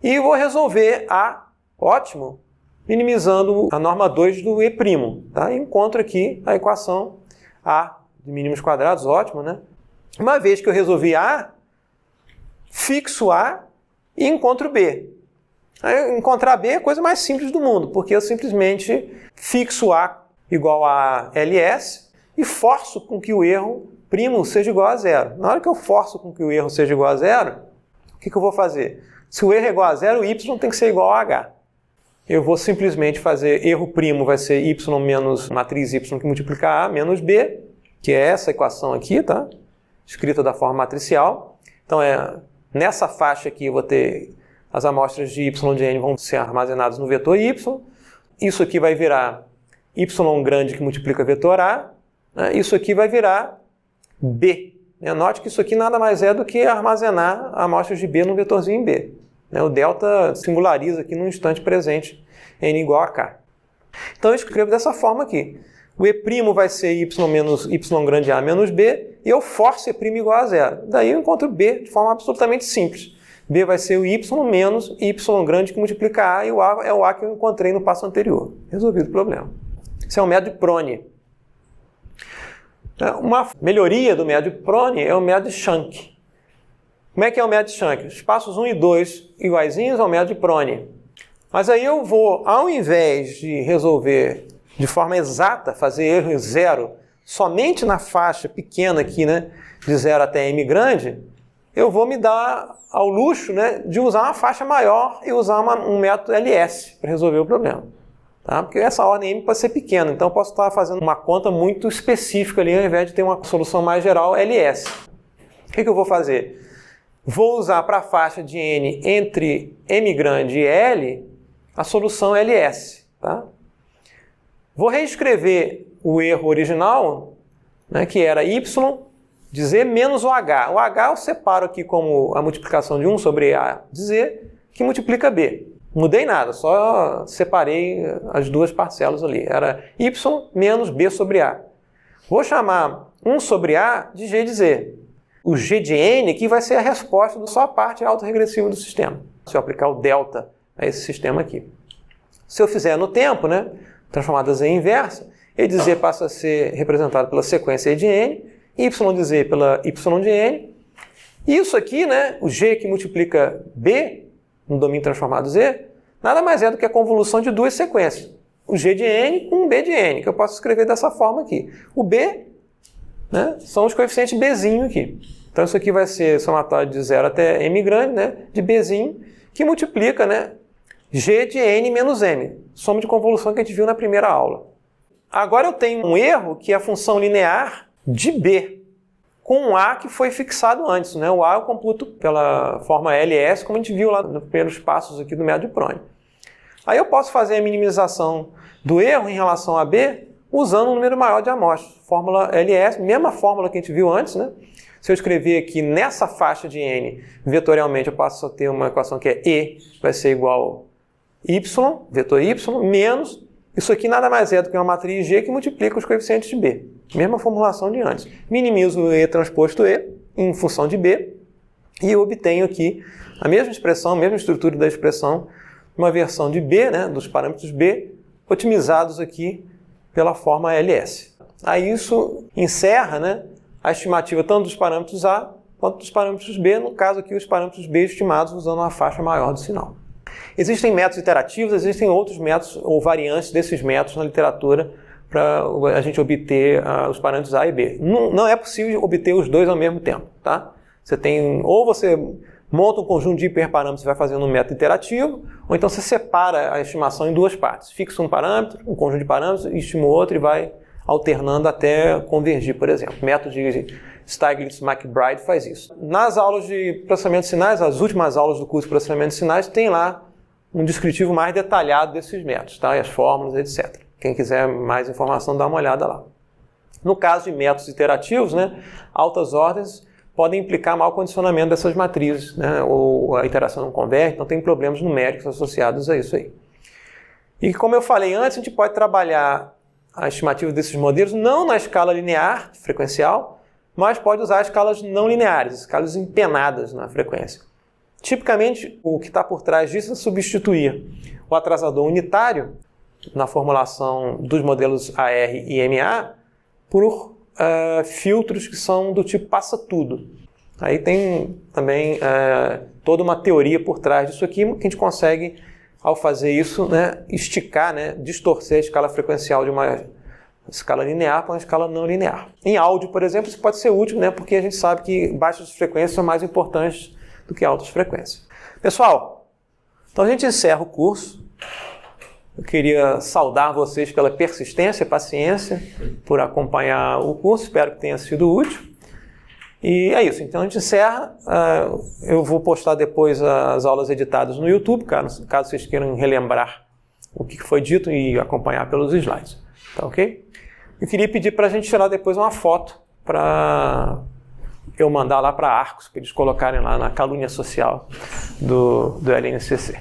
e vou resolver A, ótimo, minimizando a norma 2 do E'. Tá? E encontro aqui a equação A de mínimos quadrados, ótimo, né? Uma vez que eu resolvi A, fixo A e encontro B. Aí, encontrar B é a coisa mais simples do mundo, porque eu simplesmente fixo A igual a LS e forço com que o erro primo seja igual a 0. Na hora que eu forço com que o erro seja igual a 0, o que eu vou fazer? Se o erro é igual a 0, o Y tem que ser igual a H. Eu vou simplesmente fazer erro primo, vai ser Y menos matriz Y que multiplica A menos B, que é essa equação aqui, tá? Escrita da forma matricial. Então, nessa faixa aqui eu vou ter as amostras de Y de N vão ser armazenadas no vetor Y. Isso aqui vai virar Y grande que multiplica vetor A. Né? Isso aqui vai virar B. Note que isso aqui nada mais é do que armazenar amostras de B no vetorzinho B. O delta singulariza aqui no instante presente, N igual a K. Então eu escrevo dessa forma aqui. O E' vai ser Y menos Y grande A menos B, e eu forço E' igual a 0. Daí eu encontro B de forma absolutamente simples. B vai ser o Y menos Y grande que multiplica A, e o A é o A que eu encontrei no passo anterior. Resolvido o problema. Isso é um método de Prony. Uma melhoria do método de Prony é o método de Shank. Como é que é o método de Shank? Os passos 1 e 2 iguaizinhos ao método de Prony. Mas aí eu vou, ao invés de resolver de forma exata, fazer erro zero, somente na faixa pequena aqui, né, de 0 até m grande, eu vou me dar ao luxo, né, de usar uma faixa maior e usar um método LS para resolver o problema. Tá? Porque essa ordem m pode ser pequena, então eu posso estar fazendo uma conta muito específica ali, ao invés de ter uma solução mais geral LS. O que eu vou fazer? Vou usar para a faixa de n entre m grande e L a solução LS. Tá? Vou reescrever o erro original, né, que era y de z menos o h. O h eu separo aqui como a multiplicação de 1 sobre a de z, que multiplica b. Não mudei nada, só separei as duas parcelas ali. Era y menos b sobre a. Vou chamar 1 sobre a de g de z. O g de n aqui vai ser a resposta da só a parte autorregressiva do sistema. Se eu aplicar o delta a esse sistema aqui. Se eu fizer no tempo, né, transformada z inversa, e de z passa a ser representado pela sequência E de n, y de z pela y de n. Isso aqui, né, o g que multiplica b, no domínio transformado z, nada mais é do que a convolução de duas sequências. O g de n com o b de n, que eu posso escrever dessa forma aqui. O b, né, são os coeficientes bzinho aqui. Então isso aqui vai ser somatório de 0 até m grande, né, de bzinho, que multiplica, né, g de n menos m, soma de convolução que a gente viu na primeira aula. Agora eu tenho um erro que é a função linear de b, com um a que foi fixado antes. Né? O a eu computo pela forma LS, como a gente viu lá nos primeiros passos aqui do método de Prony. Aí eu posso fazer a minimização do erro em relação a b usando um número maior de amostras. Fórmula LS, mesma fórmula que a gente viu antes, né? Se eu escrever aqui nessa faixa de n, vetorialmente eu passo a ter uma equação que é E vai ser igual a y, vetor y, menos, isso aqui nada mais é do que uma matriz G que multiplica os coeficientes de B. Mesma formulação de antes. Minimizo o E transposto E em função de B, E eu obtenho aqui a mesma expressão, a mesma estrutura da expressão, uma versão de B, né, dos parâmetros B, otimizados aqui pela forma LS. Aí isso encerra, né, a estimativa tanto dos parâmetros A quanto dos parâmetros B, no caso aqui os parâmetros B estimados usando uma faixa maior do sinal. Existem métodos iterativos, existem outros métodos ou variantes desses métodos na literatura para a gente obter os parâmetros A e B. Não é possível obter os dois ao mesmo tempo, tá? Ou você monta um conjunto de hiperparâmetros e vai fazendo um método iterativo, ou então você separa a estimação em duas partes. Fixa um parâmetro, um conjunto de parâmetros, estima outro e vai alternando até convergir, por exemplo. O método de Stiglitz-McBride faz isso. Nas aulas de processamento de sinais, as últimas aulas do curso de processamento de sinais, tem lá um descritivo mais detalhado desses métodos, tá? E as fórmulas, etc. Quem quiser mais informação, dá uma olhada lá. No caso de métodos iterativos, né, altas ordens podem implicar mau condicionamento dessas matrizes, né, ou a iteração não converge, então tem problemas numéricos associados a isso aí. E como eu falei antes, a gente pode trabalhar a estimativa desses modelos não na escala linear, frequencial, mas pode usar escalas não lineares, escalas empenadas na frequência. Tipicamente, o que está por trás disso é substituir o atrasador unitário na formulação dos modelos AR e MA por filtros que são do tipo passa-tudo. Aí tem também toda uma teoria por trás disso aqui, que a gente consegue, ao fazer isso, né, esticar, né, distorcer a escala frequencial de uma escala linear para uma escala não linear. Em áudio, por exemplo, isso pode ser útil, né, porque a gente sabe que baixas frequências são mais importantes do que altas frequências. Pessoal, então a gente encerra o curso. Eu queria saudar vocês pela persistência e paciência por acompanhar o curso. Espero que tenha sido útil. E é isso. Então a gente encerra. Eu vou postar depois as aulas editadas no YouTube, caso vocês queiram relembrar o que foi dito e acompanhar pelos slides. Tá ok? Eu queria pedir para a gente tirar depois uma foto para eu mandar lá para a Arcos, para eles colocarem lá na calúnia social do LNCC.